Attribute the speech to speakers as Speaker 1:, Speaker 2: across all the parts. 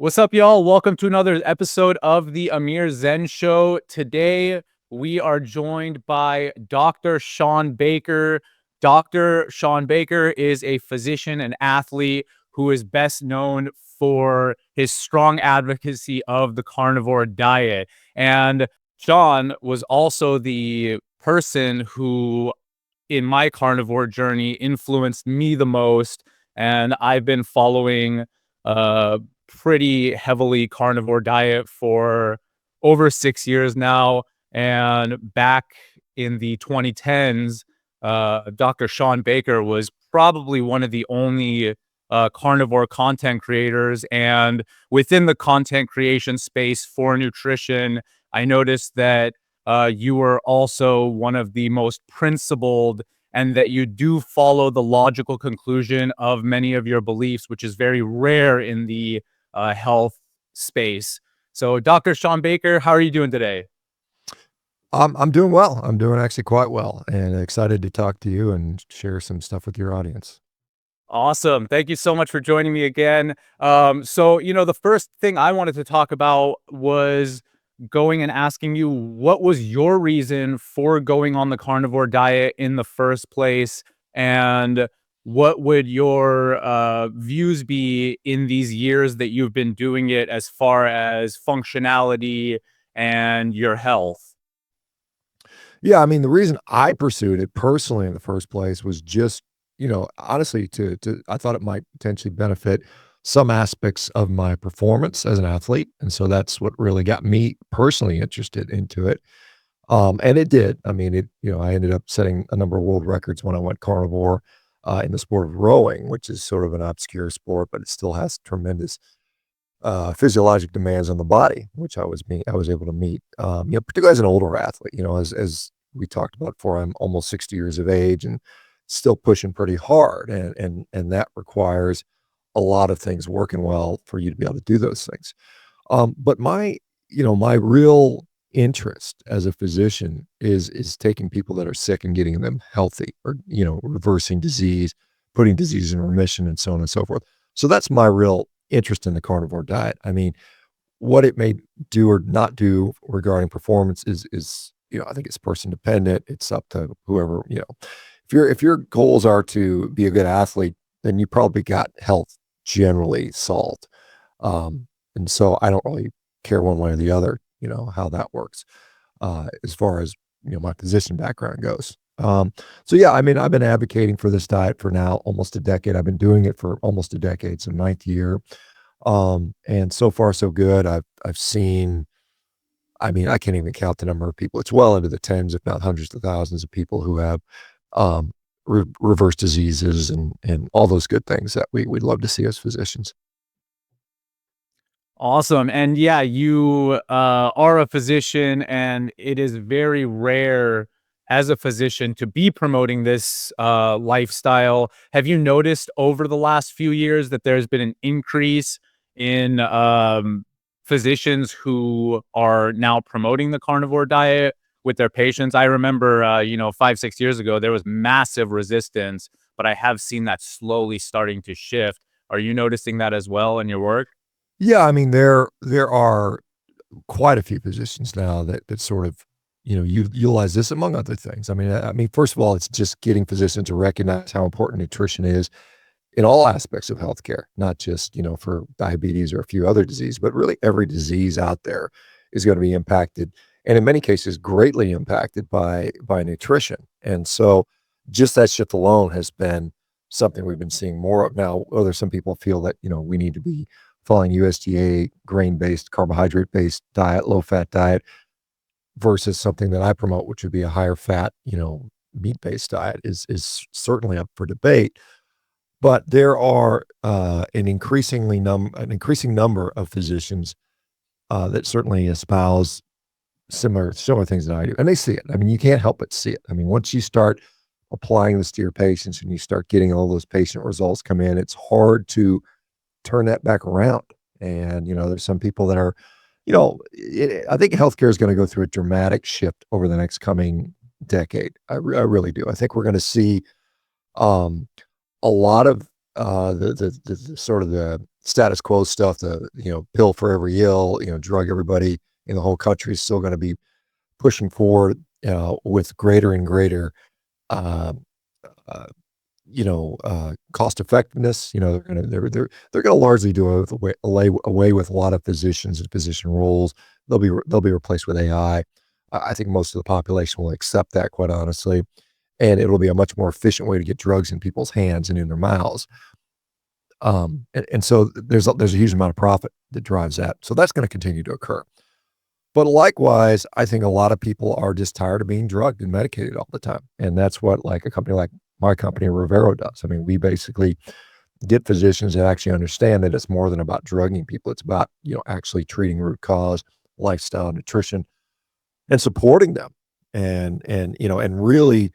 Speaker 1: What's up, y'all? Welcome to another episode of the Amir Zen Show. Today, we are joined by Dr. Shawn Baker. Dr. Shawn Baker is a physician and athlete who is best known for his strong advocacy of the carnivore diet. And Shawn was also the person who, in my carnivore journey, influenced me the most. And I've been following uh pretty heavily carnivore diet for over 6 years now. And back in the 2010s, Dr. Shawn Baker was probably one of the only carnivore content creators. And within the content creation space for nutrition, I noticed that you were also one of the most principled, and that you do follow the logical conclusion of many of your beliefs, which is very rare in the health space. So, Dr. Shawn Baker, how are you doing today?
Speaker 2: I'm doing well. I'm doing actually quite well and excited to talk to you and share some stuff with your audience.
Speaker 1: Awesome. Thank you so much for joining me again. The first thing I wanted to talk about was going and asking you, what was your reason for going on the carnivore diet in the first place? And what would your views be in these years that you've been doing it as far as functionality and your health?
Speaker 2: Yeah, I mean, the reason I pursued it personally in the first place was just, honestly, to I thought it might potentially benefit some aspects of my performance as an athlete, and so that's what really got me personally interested into it. And it did. I mean, I ended up setting a number of world records when I went carnivore in the sport of rowing, which is sort of an obscure sport, but it still has tremendous physiologic demands on the body, which I was able to meet. Particularly as an older athlete, as we talked about before, I'm almost 60 years of age and still pushing pretty hard, and that requires a lot of things working well for you to be able to do those things. But my real interest as a physician is taking people that are sick and getting them healthy, or reversing disease, putting disease in remission, and so on and so forth. So that's my real interest in the carnivore diet. I mean, what it may do or not do regarding performance is I think it's person dependent. It's up to whoever, if your goals are to be a good athlete, then you probably got health generally solved. And so I don't really care one way or the other, how that works, as far as, my physician background goes. So yeah, I mean, I've been advocating for this diet for now almost a decade. I've been doing it for almost a decade, so ninth year. And so far so good. I've seen, I mean, I can't even count the number of people. It's well into the tens, if not hundreds of thousands of people who have reverse diseases and all those good things that we'd love to see as physicians.
Speaker 1: Awesome. And yeah, you are a physician, and it is very rare as a physician to be promoting this lifestyle. Have you noticed over the last few years that there's been an increase in physicians who are now promoting the carnivore diet with their patients? I remember, 5, 6 years ago, there was massive resistance, but I have seen that slowly starting to shift. Are you noticing that as well in your work?
Speaker 2: Yeah, I mean, there are quite a few positions now that sort of, utilize this among other things. I mean, first of all, it's just getting physicians to recognize how important nutrition is in all aspects of healthcare, not just, for diabetes or a few other diseases, but really every disease out there is going to be impacted, and in many cases, greatly impacted by nutrition. And so just that shift alone has been something we've been seeing more of now. Whether some people feel that, we need to be following USDA grain-based, carbohydrate-based diet, low-fat diet versus something that I promote, which would be a higher fat, meat-based diet is certainly up for debate. But there are an increasing number of physicians that certainly espouse similar things that I do, and they see it. I mean, you can't help but see it. I mean, once you start applying this to your patients and you start getting all those patient results come in, it's hard to turn that back around. And there's some people that are, I think healthcare is going to go through a dramatic shift over the next coming decade. I really do. I think we're going to see um, a lot of the sort of the status quo stuff, the, pill for every ill, drug everybody in the whole country is still going to be pushing forward, with greater and greater, uh, uh, cost effectiveness. They're gonna largely do away with a lot of physicians and physician roles. They'll be replaced with AI. I think most of the population will accept that, quite honestly, and it'll be a much more efficient way to get drugs in people's hands and in their mouths. And so there's a huge amount of profit that drives that. So that's going to continue to occur. But likewise, I think a lot of people are just tired of being drugged and medicated all the time. And that's what like a company like my company, Revero, does. I mean, we basically get physicians that actually understand that it's more than about drugging people. It's about, actually treating root cause, lifestyle, nutrition, and supporting them and really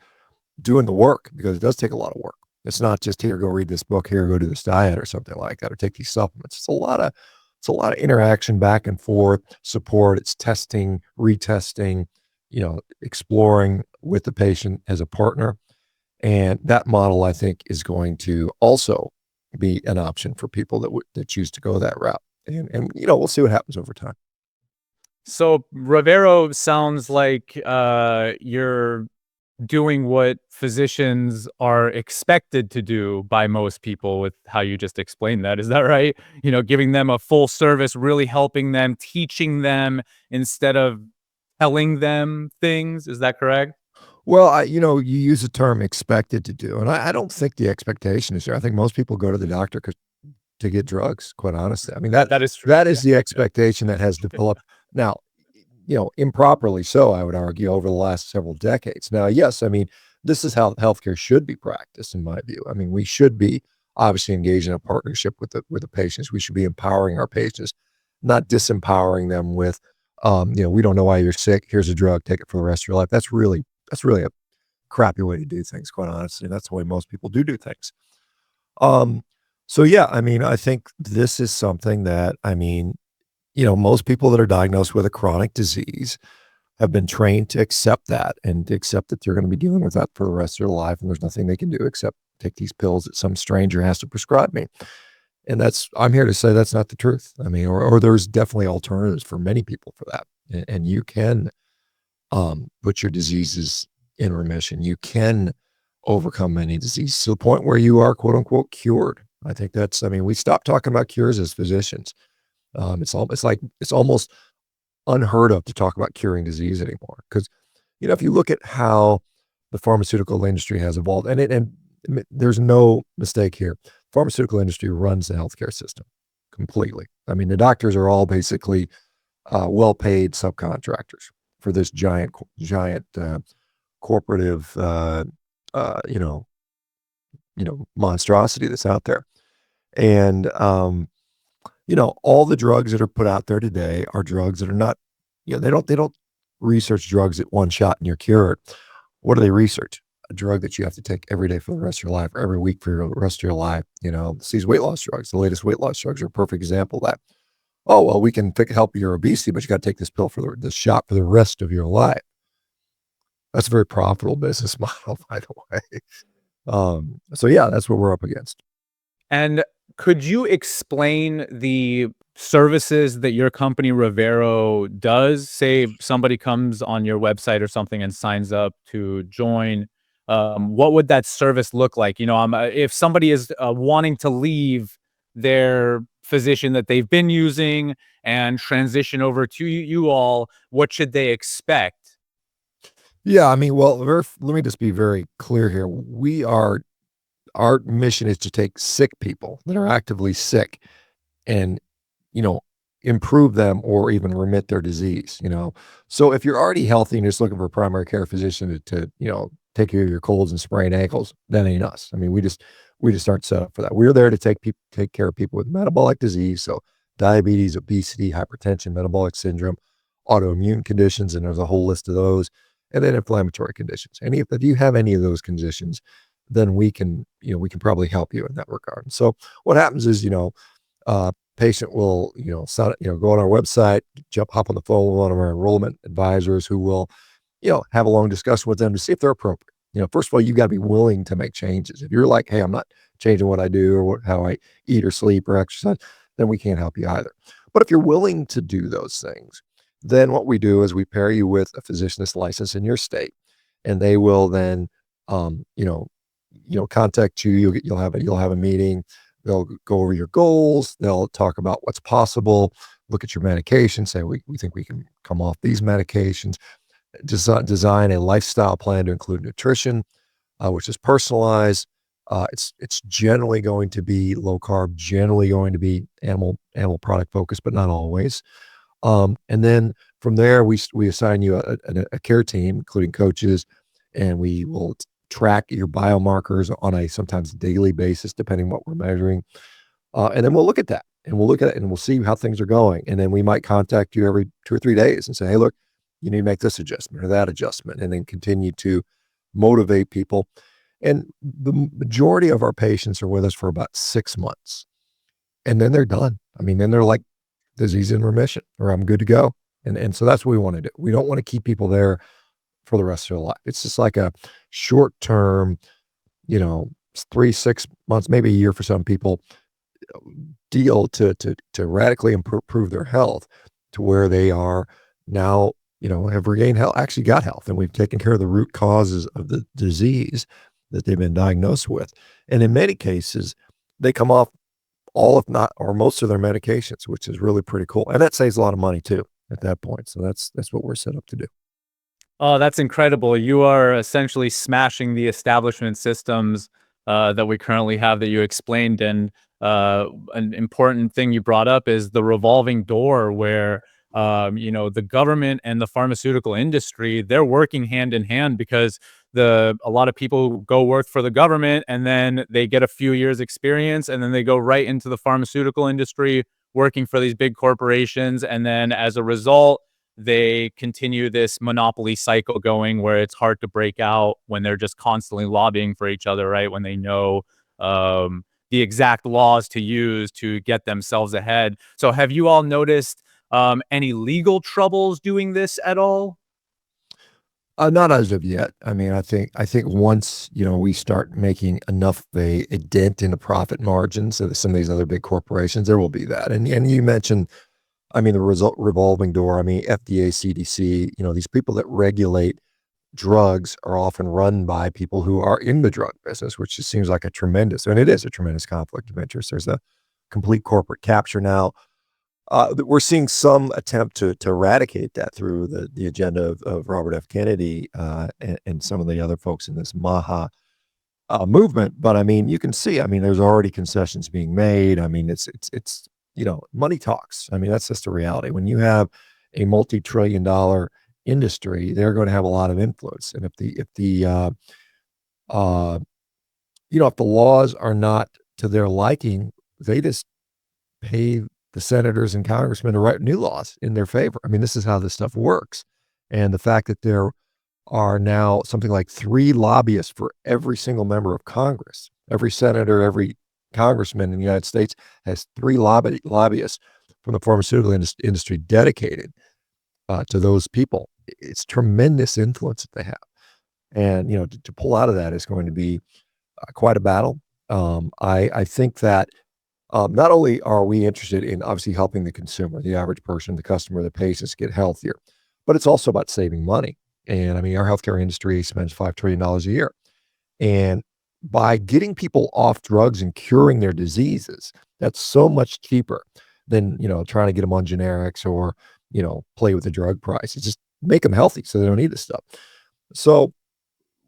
Speaker 2: doing the work, because it does take a lot of work. It's not just here, go read this book, here, go do this diet or something like that, or take these supplements. It's a lot of interaction back and forth, support. It's testing, retesting, exploring with the patient as a partner. And that model, I think, is going to also be an option for people that choose to go that route. And we'll see what happens over time.
Speaker 1: So Rivero sounds like you're doing what physicians are expected to do by most people with how you just explained that. Is that right? Giving them a full service, really helping them, teaching them instead of telling them things. Is that correct?
Speaker 2: Well, you use the term expected to do, and I don't think the expectation is there. I think most people go to the doctor to get drugs, quite honestly. I mean,
Speaker 1: That is true.
Speaker 2: that
Speaker 1: Yeah.
Speaker 2: is the expectation that has developed. Now, improperly so, I would argue, over the last several decades. Now, yes, I mean, this is how healthcare should be practiced, in my view. I mean, we should be obviously engaged in a partnership with the patients. We should be empowering our patients, not disempowering them with, we don't know why you're sick. Here's a drug. Take it for the rest of your life. That's really a crappy way to do things, quite honestly. That's the way most people do things. Um, so yeah, I mean, I think this is something that, I mean, most people that are diagnosed with a chronic disease have been trained to accept that and to accept that they're going to be dealing with that for the rest of their life. And there's nothing they can do except take these pills that some stranger has to prescribe me. And I'm here to say that's not the truth. I mean, or there's definitely alternatives for many people for that. And you can, put your diseases in remission. You can overcome many diseases to the point where you are, quote unquote, cured. I mean, we stopped talking about cures as physicians. It's almost unheard of to talk about curing disease anymore. Because, if you look at how the pharmaceutical industry has evolved, and there's no mistake here, pharmaceutical industry runs the healthcare system completely. I mean, the doctors are all basically well-paid subcontractors for this giant corporative, uh, you know, monstrosity that's out there. And all the drugs that are put out there today are drugs that are not, they don't research drugs at one shot and you're cured. What do they research? A drug that you have to take every day for the rest of your life, or every week for the rest of your life. These weight loss drugs, the latest weight loss drugs are a perfect example of that. Oh, well, we can help your obesity, but you got to take this pill this shot for the rest of your life. That's a very profitable business model, by the way. So yeah, that's what we're up against.
Speaker 1: And could you explain the services that your company Revero does? Say somebody comes on your website or something and signs up to join. What would that service look like? If somebody is wanting to leave their physician that they've been using and transition over to you all, what should they expect?
Speaker 2: Yeah, I mean, well, let me just be very clear here. Our mission is to take sick people that are actively sick and, you know, improve them or even remit their disease. So if you're already healthy and you're just looking for a primary care physician to take care of your colds and sprained ankles, that ain't us. I mean, we just aren't set up for that. We're there to take care of people with metabolic disease. So diabetes, obesity, hypertension, metabolic syndrome, autoimmune conditions, and there's a whole list of those, and then inflammatory conditions. If you have any of those conditions, then we can probably help you in that regard. So what happens is, patient will, go on our website, hop on the phone with one of our enrollment advisors who will, have a long discussion with them to see if they're appropriate. First of all, you got to be willing to make changes. If you're like, hey, I'm not changing what I do or how I eat or sleep or exercise, then we can't help you either. But if you're willing to do those things, then what we do is we pair you with a physician that's licensed in your state, and they will then, um, you know, contact you. You'll have a meeting. They'll go over your goals. They'll talk about what's possible. Look at your medication. Say we think we can come off these medications. Design a lifestyle plan to include nutrition, which is personalized. It's generally going to be low carb, generally going to be animal product focused, but not always. And then from there, we assign you a care team, including coaches, and we will track your biomarkers on a sometimes daily basis, depending what we're measuring. And then we'll look at that, and we'll look at it, and we'll see how things are going. And then we might contact you every 2 or 3 days and say, "Hey, look, you need to make this adjustment or that adjustment," and then continue to motivate people. And the majority of our patients are with us for about 6 months, and then they're done. I mean, then they're like, disease in remission, or I'm good to go. And so that's what we want to do. We don't want to keep people there for the rest of their life. It's just like a short term, 3, 6 months, maybe a year for some people, deal to radically improve their health to where they are now, have regained health, actually got health, and we've taken care of the root causes of the disease that they've been diagnosed with. And in many cases, they come off all, if not, or most of their medications, which is really pretty cool. And that saves a lot of money too at that point. So that's what we're set up to do.
Speaker 1: Oh, that's incredible. You are essentially smashing the establishment systems that we currently have that you explained. And an important thing you brought up is the revolving door where, the government and the pharmaceutical industry, they're working hand in hand because a lot of people go work for the government and then they get a few years experience and then they go right into the pharmaceutical industry working for these big corporations. And then as a result, they continue this monopoly cycle going where it's hard to break out when they're just constantly lobbying for each other, right? When they know the exact laws to use to get themselves ahead. So, have you all noticed any legal troubles doing this at all?
Speaker 2: Not as of yet. I mean, I think once, we start making enough of a dent in the profit margins of some of these other big corporations, there will be that. And you mentioned, I mean, the result revolving door. I mean, FDA, CDC, these people that regulate drugs are often run by people who are in the drug business, which just seems like and it is a tremendous conflict of interest. There's a complete corporate capture now. We're seeing some attempt to eradicate that through the agenda of Robert F. Kennedy, and some of the other folks in this MAHA movement. But I mean, you can see, I mean, there's already concessions being made. I mean, it's money talks. I mean, that's just a reality. When you have a multi-trillion-dollar industry, they're going to have a lot of influence. And uh, if the laws are not to their liking, they just pay the senators and congressmen to write new laws in their favor. I mean, this is how this stuff works. And the fact that there are now something like 3 lobbyists for every single member of Congress. Every senator, every congressman in the United States has 3 lobbyists from the pharmaceutical industry dedicated to those people. It's tremendous influence that they have. And, to pull out of that is going to be quite a battle. I think that not only are we interested in obviously helping the consumer, the average person, the customer, the patients get healthier, but it's also about saving money. And I mean, our healthcare industry spends $5 trillion a year. And by getting people off drugs and curing their diseases, that's so much cheaper than, trying to get them on generics or, play with the drug price. It's just make them healthy so they don't need this stuff. So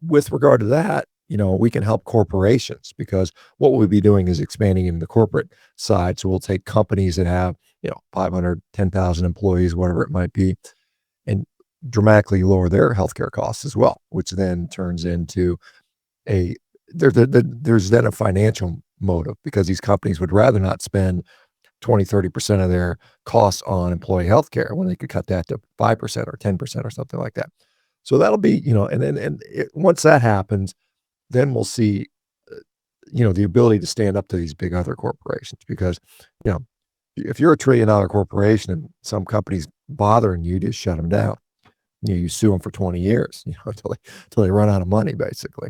Speaker 2: with regard to that, we can help corporations because what we'll be doing is expanding in the corporate side. So we'll take companies that have, 500, 10,000 employees, whatever it might be, and dramatically lower their healthcare costs as well, which then turns into there's then a financial motive because these companies would rather not spend 20, 30% of their costs on employee healthcare when they could cut that to 5% or 10% or something like that. So that'll be, and then, once that happens, then we'll see, the ability to stand up to these big other corporations because, you know, if you're a $1 trillion corporation and some company's bothering you, just shut them down. You sue them for 20 years, until they run out of money, basically.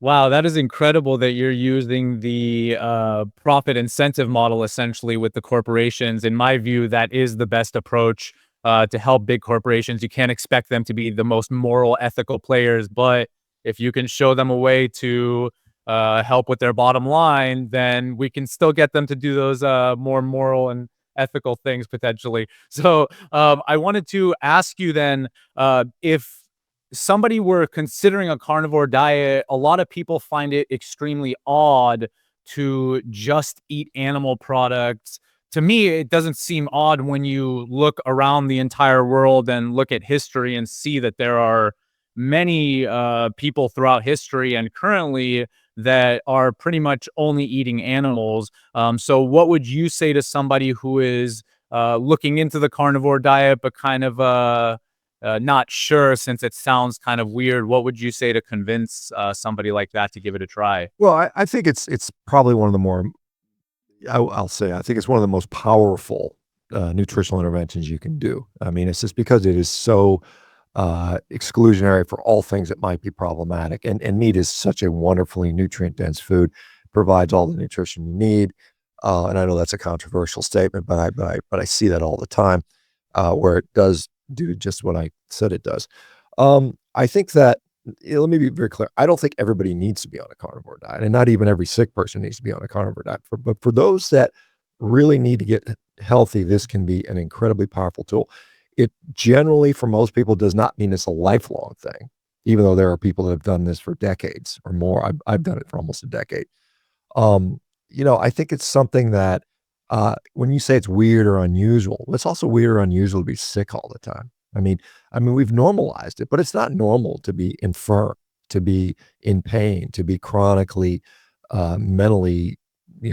Speaker 1: Wow, that is incredible that you're using the profit incentive model essentially with the corporations. In my view, that is the best approach to help big corporations. You can't expect them to be the most moral, ethical players, but if you can show them a way to help with their bottom line, then we can still get them to do those more moral and ethical things potentially. So I wanted to ask you then if somebody were considering a carnivore diet, a lot of people find it extremely odd to just eat animal products. To me, it doesn't seem odd when you look around the entire world and look at history and see that there are many people throughout history and currently that are pretty much only eating animals. So, what would you say to somebody who is looking into the carnivore diet, but kind of not sure since it sounds kind of weird? What would you say to convince somebody like that to give it a try?
Speaker 2: Well, I think it's probably one of the more I'll say I think it's one of the most powerful nutritional interventions you can do. I mean, it's just because it is so exclusionary for all things that might be problematic. And meat is such a wonderfully nutrient dense food, provides all the nutrition you need. And I know that's a controversial statement, but I see that all the time where it does do just what I said it does. I think that let me be very clear. I don't think everybody needs to be on a carnivore diet, and not even every sick person needs to be on a carnivore diet. But for those that really need to get healthy, this can be an incredibly powerful tool. It generally, for most people, does not mean it's a lifelong thing, even though there are people that have done this for decades or more. I've done it for almost a decade. I think it's something that when you say it's weird or unusual, it's also weird or unusual to be sick all the time. I mean, we've normalized it, but it's not normal to be infirm, to be in pain, to be chronically, mentally,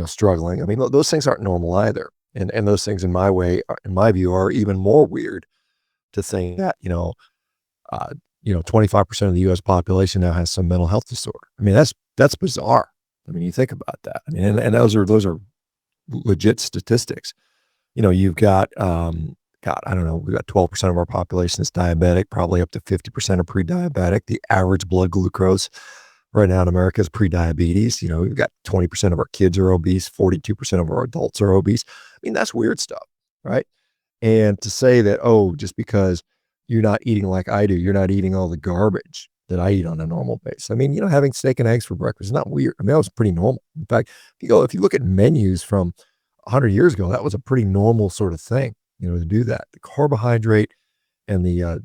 Speaker 2: struggling. I mean, those things aren't normal either. And those things, in my view, are even more weird to think that 25% of the U.S. population now has some mental health disorder. I mean, that's bizarre. I mean, you think about that. I mean, and those are legit statistics. You've got, God, I don't know, we've got 12% of our population is diabetic, probably up to 50% are pre-diabetic. The average blood glucose right now in America is pre-diabetes. We've got 20% of our kids are obese, 42% of our adults are obese. I mean, that's weird stuff, right? And to say that, oh, just because you're not eating like I do, you're not eating all the garbage that I eat on a normal basis. I mean, having steak and eggs for breakfast is not weird. I mean, that was pretty normal. In fact, if you look at menus from 100 years ago, that was a pretty normal sort of thing, to do that. The carbohydrate and the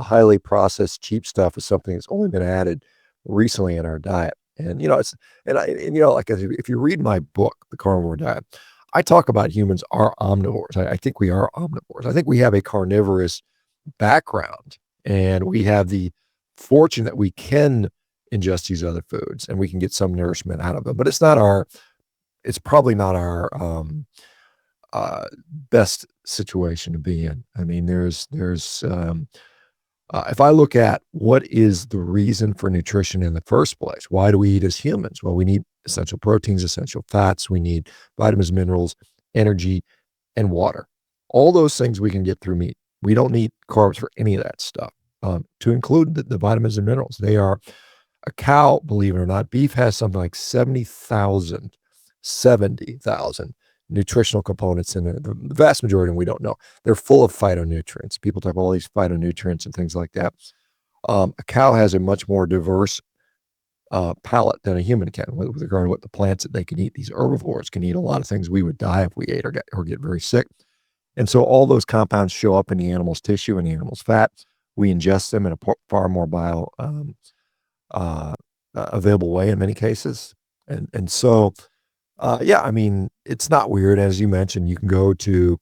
Speaker 2: highly processed cheap stuff is something that's only been added recently in our diet. And, it's, and I, and, like if you read my book, The Carnivore Diet, I talk about humans are omnivores. I think we are omnivores. I think we have a carnivorous background, and we have the fortune that we can ingest these other foods and we can get some nourishment out of them. But it's probably not our best situation to be in. I mean, if I look at what is the reason for nutrition in the first place, why do we eat as humans? Well, we need essential proteins, essential fats, we need vitamins, minerals, energy, and water. All those things we can get through meat. We don't need carbs for any of that stuff, to include the vitamins and minerals. They are a cow, believe it or not. Beef has something like 70,000 nutritional components in it. The vast majority of them we don't know. They're full of phytonutrients. People talk about all these phytonutrients and things like that. A cow has a much more diverse palate than a human can with regard to what the plants that they can eat. These herbivores can eat a lot of things we would die if we ate or get very sick. And so all those compounds show up in the animal's tissue and the animal's fat. We ingest them in a far more available way in many cases. And so, yeah, I mean, it's not weird. As you mentioned, you can go to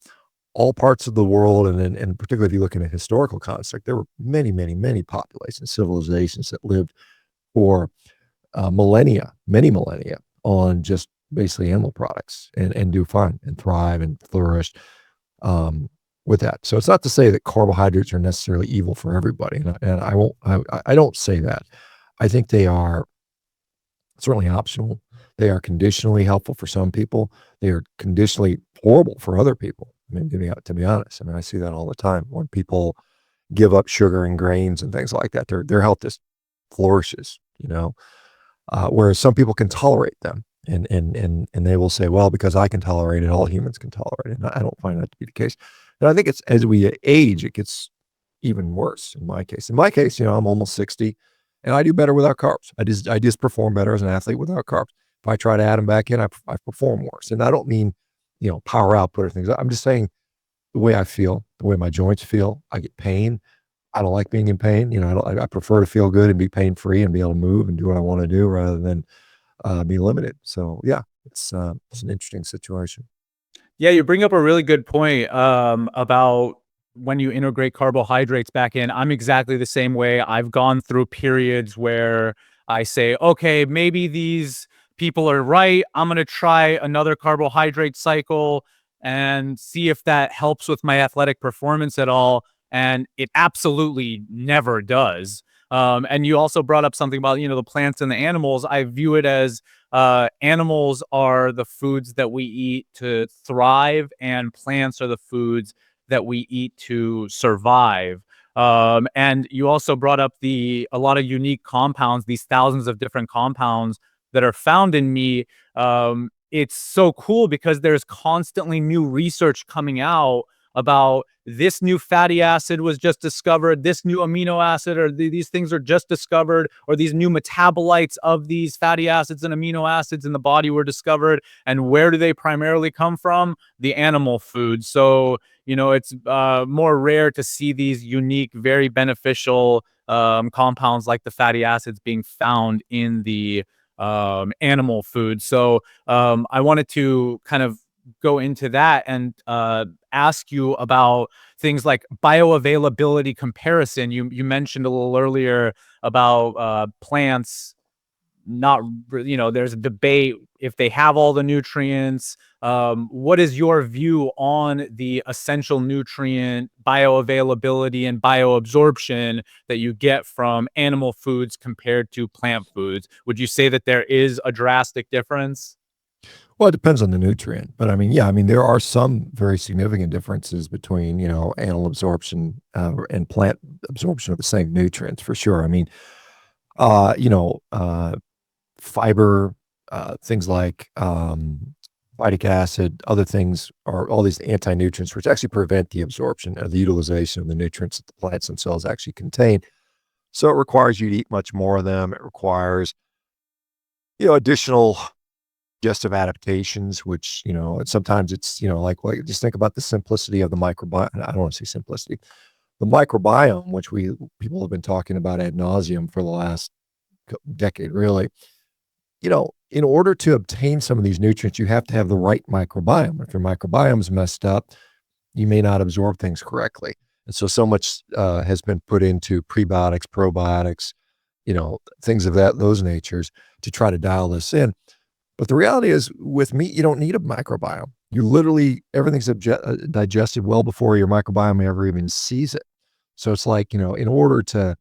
Speaker 2: all parts of the world. And particularly if you look in a historical construct, there were many, many, many populations, civilizations that lived for millennia, many millennia on just basically animal products and do fine and thrive and flourish with that. So it's not to say that carbohydrates are necessarily evil for everybody. And I don't say that. I think they are certainly optional. They are conditionally helpful for some people. They are conditionally horrible for other people. I mean, to be honest, I mean, I see that all the time when people give up sugar and grains and things like that. Their health just flourishes, whereas some people can tolerate them. And they will say, well, because I can tolerate it, all humans can tolerate it. And I don't find that to be the case. And I think it's as we age, it gets even worse in my case. In my case, I'm almost 60 and I do better without carbs. I just perform better as an athlete without carbs. If I try to add them back in, I perform worse. And I don't mean, power output or things. I'm just saying the way I feel, the way my joints feel, I get pain. I don't like being in pain. I prefer to feel good and be pain free and be able to move and do what I want to do rather than be limited. So yeah, it's an interesting situation.
Speaker 1: Yeah, you bring up a really good point about when you integrate carbohydrates back in. I'm exactly the same way. I've gone through periods where I say, okay, maybe these people are right. I'm going to try another carbohydrate cycle and see if that helps with my athletic performance at all. And it absolutely never does. And you also brought up something about, the plants and the animals. I view it as animals are the foods that we eat to thrive, and plants are the foods that we eat to survive. And you also brought up a lot of unique compounds, these thousands of different compounds that are found in meat. It's so cool because there's constantly new research coming out about this new fatty acid was just discovered, this new amino acid, or these things are just discovered, or these new metabolites of these fatty acids and amino acids in the body were discovered. And where do they primarily come from? The animal food. So, it's more rare to see these unique, very beneficial compounds like the fatty acids being found in the animal food. So, I wanted to kind of go into that and ask you about things like bioavailability comparison. You mentioned a little earlier about plants not, there's a debate if they have all the nutrients. What is your view on the essential nutrient bioavailability and bioabsorption that you get from animal foods compared to plant foods? Would you say that there is a drastic difference?
Speaker 2: Well, it depends on the nutrient, but I mean, yeah, I mean, there are some very significant differences between, animal absorption and plant absorption of the same nutrients for sure. I mean, uh, you know, uh, fiber, things like phytic acid, other things are all these anti-nutrients, which actually prevent the absorption or the utilization of the nutrients that the plants themselves actually contain. So it requires you to eat much more of them. It requires, additional digestive adaptations, which, and sometimes it's, like just think about the simplicity of the microbiome. I don't want to say simplicity, the microbiome, which people have been talking about ad nauseum for the last decade, really. In order to obtain some of these nutrients, you have to have the right microbiome. If your microbiome is messed up, you may not absorb things correctly. And so much has been put into prebiotics, probiotics, things of those natures to try to dial this in. But the reality is, with meat, you don't need a microbiome. You literally, everything's digested well before your microbiome ever even sees it. So it's like, in order to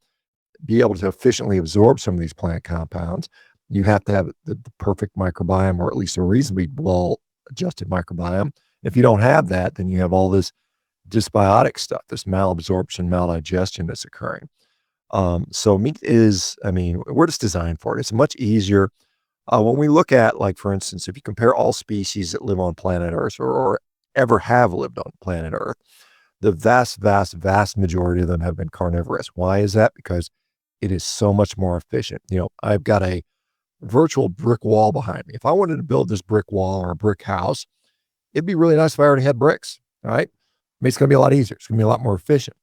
Speaker 2: be able to efficiently absorb some of these plant compounds, you have to have the perfect microbiome, or at least a reasonably well adjusted microbiome. If you don't have that, then you have all this dysbiotic stuff, this malabsorption, maldigestion that's occurring. So meat is, I mean, we're just designed for it. It's much easier. When we look at, like, for instance, if you compare all species that live on planet Earth, or ever have lived on planet Earth, the vast, vast, vast majority of them have been carnivorous. Why is that? Because it is so much more efficient. I've got a virtual brick wall behind me. If I wanted to build this brick wall or a brick house, it'd be really nice if I already had bricks, right? I mean, it's going to be a lot easier. It's going to be a lot more efficient.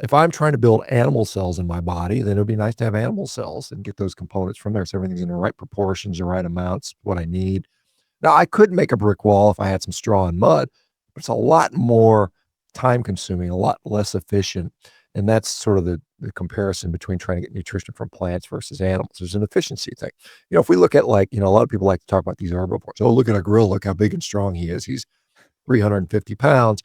Speaker 2: If I'm trying to build animal cells in my body, then it would be nice to have animal cells and get those components from there. So everything's in the right proportions, the right amounts, what I need. Now, I could make a brick wall if I had some straw and mud, but it's a lot more time consuming, a lot less efficient. And that's sort of the comparison between trying to get nutrition from plants versus animals. There's an efficiency thing. If we look at, like, a lot of people like to talk about these herbivores. Oh, look at a gorilla. Look how big and strong he is. He's 350 pounds.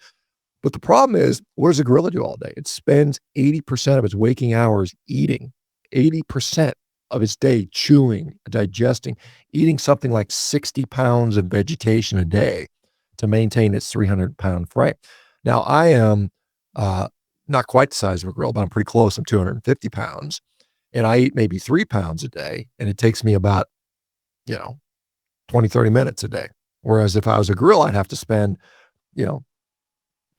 Speaker 2: But the problem is, what does a gorilla do all day? It spends 80% of its waking hours eating, 80% of its day chewing, digesting, eating something like 60 pounds of vegetation a day to maintain its 300-pound frame. Now, I am not quite the size of a gorilla, but I'm pretty close. I'm 250 pounds. and I eat maybe 3 pounds a day, and it takes me about, you know, 20, 30 minutes a day. Whereas if I was a gorilla, I'd have to spend, you know,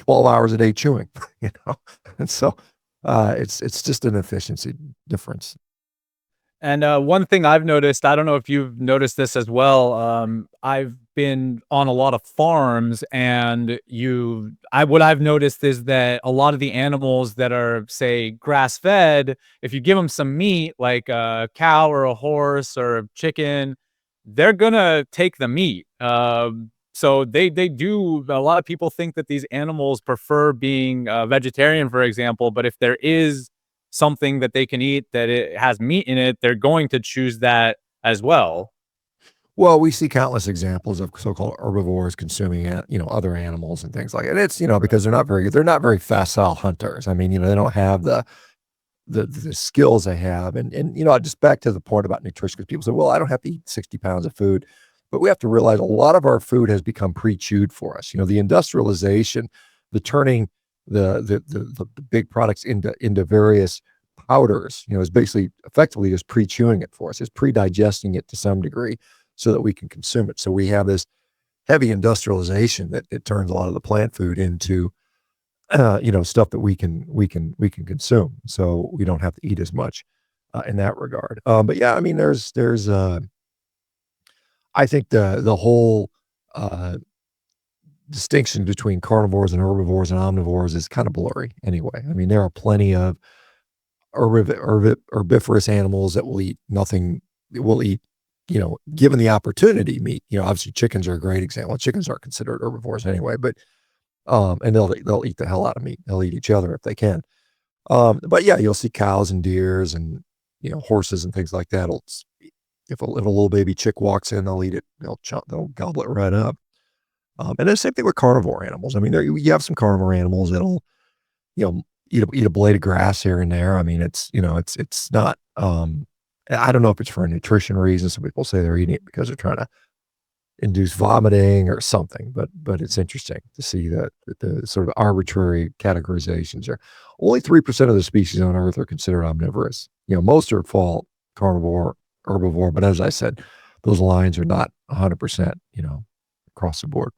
Speaker 2: 12 hours a day chewing, you know? And so, it's just an efficiency difference.
Speaker 1: And one thing I've noticed, I don't know if you've noticed this as well. I've been on a lot of farms, and what I've noticed is that a lot of the animals that are, say, grass fed, if you give them some meat, like a cow or a horse or a chicken, they're gonna take the meat. So they do. A lot of people think that these animals prefer being vegetarian, for example. But if there is something that they can eat that it has meat in it, they're going to choose that as well.
Speaker 2: Well, we see countless examples of so-called herbivores consuming, other animals and things like it. It's, because they're not very facile hunters. I mean, they don't have the skills they have. And just back to the point about nutrition, because people say, well, I don't have to eat 60 pounds of food. But we have to realize a lot of our food has become pre-chewed for us. The industrialization, the turning the big products into various powders, is basically effectively just pre-chewing it for us. It's pre-digesting it to some degree so that we can consume it. So we have this heavy industrialization that it turns a lot of the plant food into stuff that we can consume. So we don't have to eat as much in that regard. But yeah, I mean, there's I think the whole uh, distinction between carnivores and herbivores and omnivores is kind of blurry anyway. I mean, there are plenty of herbivorous animals that will eat nothing, will eat, given the opportunity, meat. Obviously chickens are a great example. Chickens aren't considered herbivores anyway, but and they'll eat the hell out of meat. They'll eat each other if they can. But yeah, you'll see cows and deers and horses and things like that. If a little baby chick walks in, they'll eat it. They'll gobble it right up. And then same thing with carnivore animals. I mean, you have some carnivore animals that'll eat a blade of grass here and there. I mean, it's not. I don't know if it's for a nutrition reason. Some people say they're eating it because they're trying to induce vomiting or something. But it's interesting to see that the sort of arbitrary categorizations are. Only 3% of the species on Earth are considered omnivorous. Most are fall carnivore, herbivore. But as I said, those lines are not 100%. Across the board.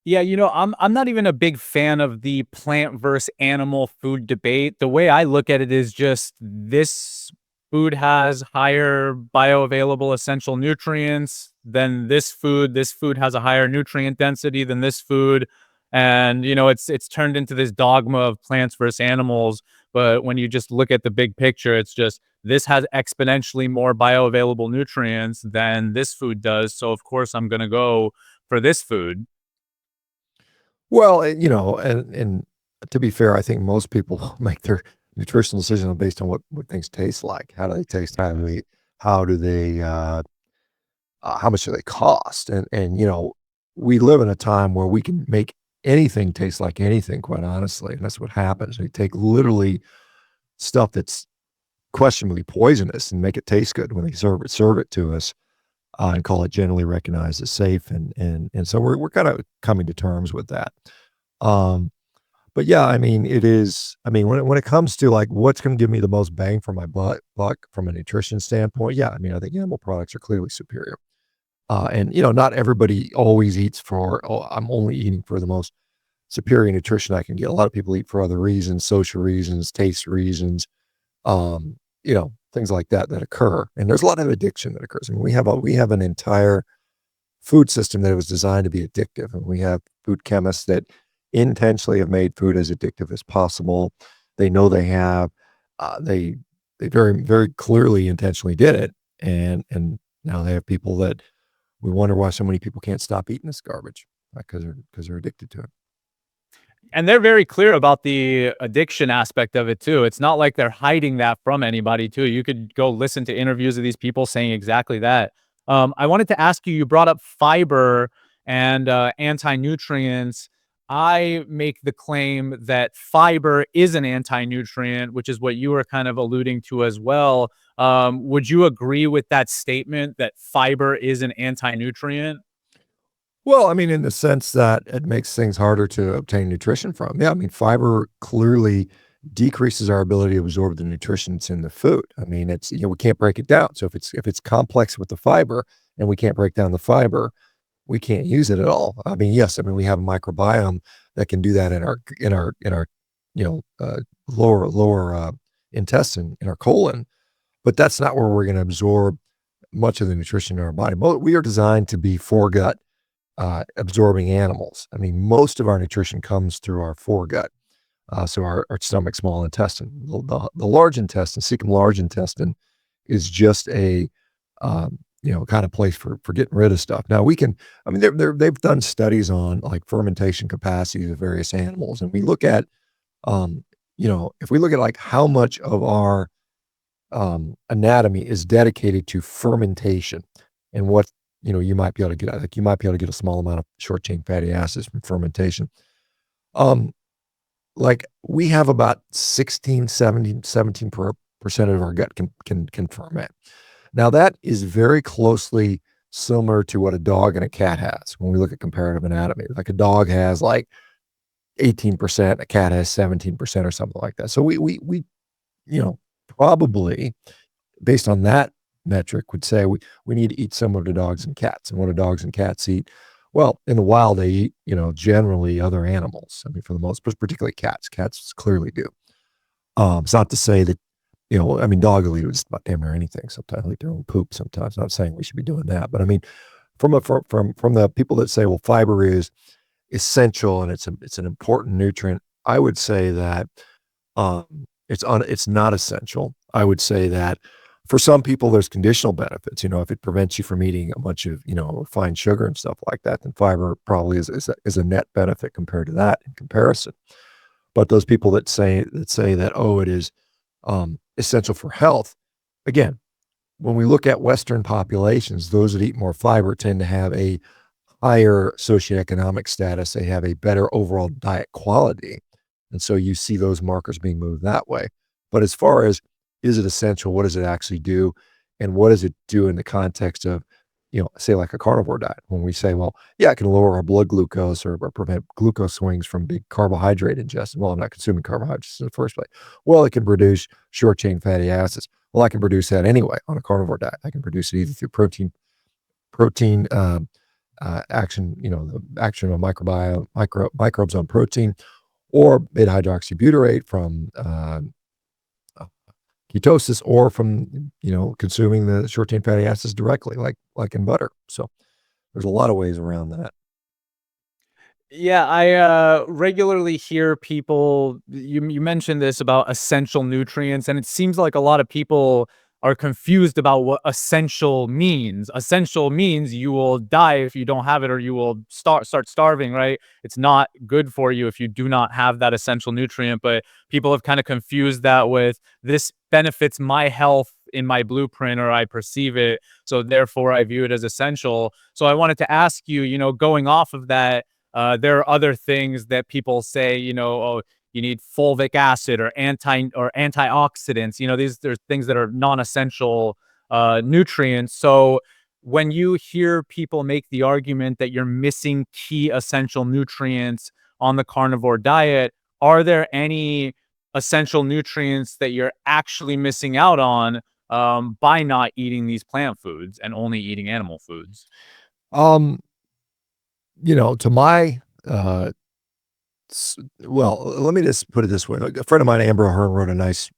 Speaker 1: Yeah, I'm not even a big fan of the plant versus animal food debate. The way I look at it is just this food has higher bioavailable essential nutrients than this food. This food has a higher nutrient density than this food. And it's turned into this dogma of plants versus animals. But when you just look at the big picture, it's just this has exponentially more bioavailable nutrients than this food does. So of course I'm gonna go for this food.
Speaker 2: Well, and to be fair, I think most people make their nutritional decisions based on what things taste like. How do they taste? How much do they cost? And we live in a time where we can make anything taste like anything, quite honestly, and that's what happens. We take literally stuff that's questionably poisonous and make it taste good when they serve it to us, and call it generally recognized as safe, and so we're kind of coming to terms with that. Um, but yeah, I mean, it is. I mean, when it comes to like what's going to give me the most bang for my buck from a nutrition standpoint, yeah, I mean, I think animal products are clearly superior. And not everybody always eats for. Oh, I'm only eating for the most superior nutrition I can get. A lot of people eat for other reasons, social reasons, taste reasons, things like that occur. And there's a lot of addiction that occurs. I mean, we have an entire food system that was designed to be addictive, and we have food chemists that intentionally have made food as addictive as possible. They know they have. They very very clearly intentionally did it, and now they have people that we wonder why so many people can't stop eating this garbage because they're addicted to it.
Speaker 1: And they're very clear about the addiction aspect of it too. It's not like they're hiding that from anybody too. You could go listen to interviews of these people saying exactly that. I wanted to ask you, you brought up fiber and anti-nutrients. I make the claim that fiber is an anti-nutrient, which is what you were kind of alluding to as well. Would you agree with that statement that fiber is an anti-nutrient?
Speaker 2: Well, I mean, in the sense that it makes things harder to obtain nutrition from. Yeah, I mean, fiber clearly decreases our ability to absorb the nutrition that's in the food. I mean, it's, we can't break it down. So if it's complex with the fiber and we can't break down the fiber, we can't use it at all. I mean, yes, I mean, we have a microbiome that can do that in our, lower intestine, in our colon, but that's not where we're going to absorb much of the nutrition in our body. We are designed to be foregut absorbing animals. I mean, most of our nutrition comes through our foregut. So our stomach, small intestine, the large intestine, cecum large intestine, is just a kind of place for getting rid of stuff. Now we can, I mean, they've done studies on like fermentation capacities of various animals, and we look at, if we look at like how much of our anatomy is dedicated to fermentation, and what you might be able to get, like you might be able to get a small amount of short chain fatty acids from fermentation. Like we have about 16, 17% of our gut can ferment. Now that is very closely similar to what a dog and a cat has when we look at comparative anatomy. Like a dog has like 18%, a cat has 17% or something like that. So we probably based on that metric would say we need to eat similar to dogs and cats. And what do dogs and cats eat? Well, in the wild, they eat, generally other animals. I mean, for the most, particularly cats. Cats clearly do. It's not to say that, I mean, dog will eat just about damn near anything. Sometimes eat their own poop. Sometimes, not saying we should be doing that, but I mean, from the people that say, well, fiber is essential and it's an important nutrient, I would say that it's not essential. I would say that for some people, there's conditional benefits. If it prevents you from eating a bunch of, refined sugar and stuff like that, then fiber probably is a net benefit compared to that in comparison. But those people that say that, oh, it is essential for health. Again, when we look at Western populations, those that eat more fiber tend to have a higher socioeconomic status. They have a better overall diet quality. And so you see those markers being moved that way. But as far as, is it essential? What does it actually do? And what does it do in the context of, say like a carnivore diet? When we say, well, yeah, it can lower our blood glucose or prevent glucose swings from big carbohydrate ingestion. Well, I'm not consuming carbohydrates in the first place. Well, it can produce short chain fatty acids. Well, I can produce that anyway on a carnivore diet. I can produce it either through protein action, the action of microbes on protein, or beta hydroxybutyrate from ketosis, or from consuming the short chain fatty acids directly, like in butter. So there's a lot of ways around that.
Speaker 1: Yeah, I regularly hear people. You mentioned this about essential nutrients, and it seems like a lot of people are confused about what essential means. Essential means you will die if you don't have it, or you will start starving. Right? It's not good for you if you do not have that essential nutrient. But people have kind of confused that with this benefits my health in my blueprint, or I perceive it, so therefore I view it as essential. So I wanted to ask you, going off of that, there are other things that people say, oh, you need fulvic acid or antioxidants. There's things that are non-essential nutrients. So when you hear people make the argument that you're missing key essential nutrients on the carnivore diet, are there any essential nutrients that you're actually missing out on by not eating these plant foods and only eating animal foods?
Speaker 2: Um, to my, well, let me just put it this way. Like a friend of mine, Amber Hearn, wrote a nice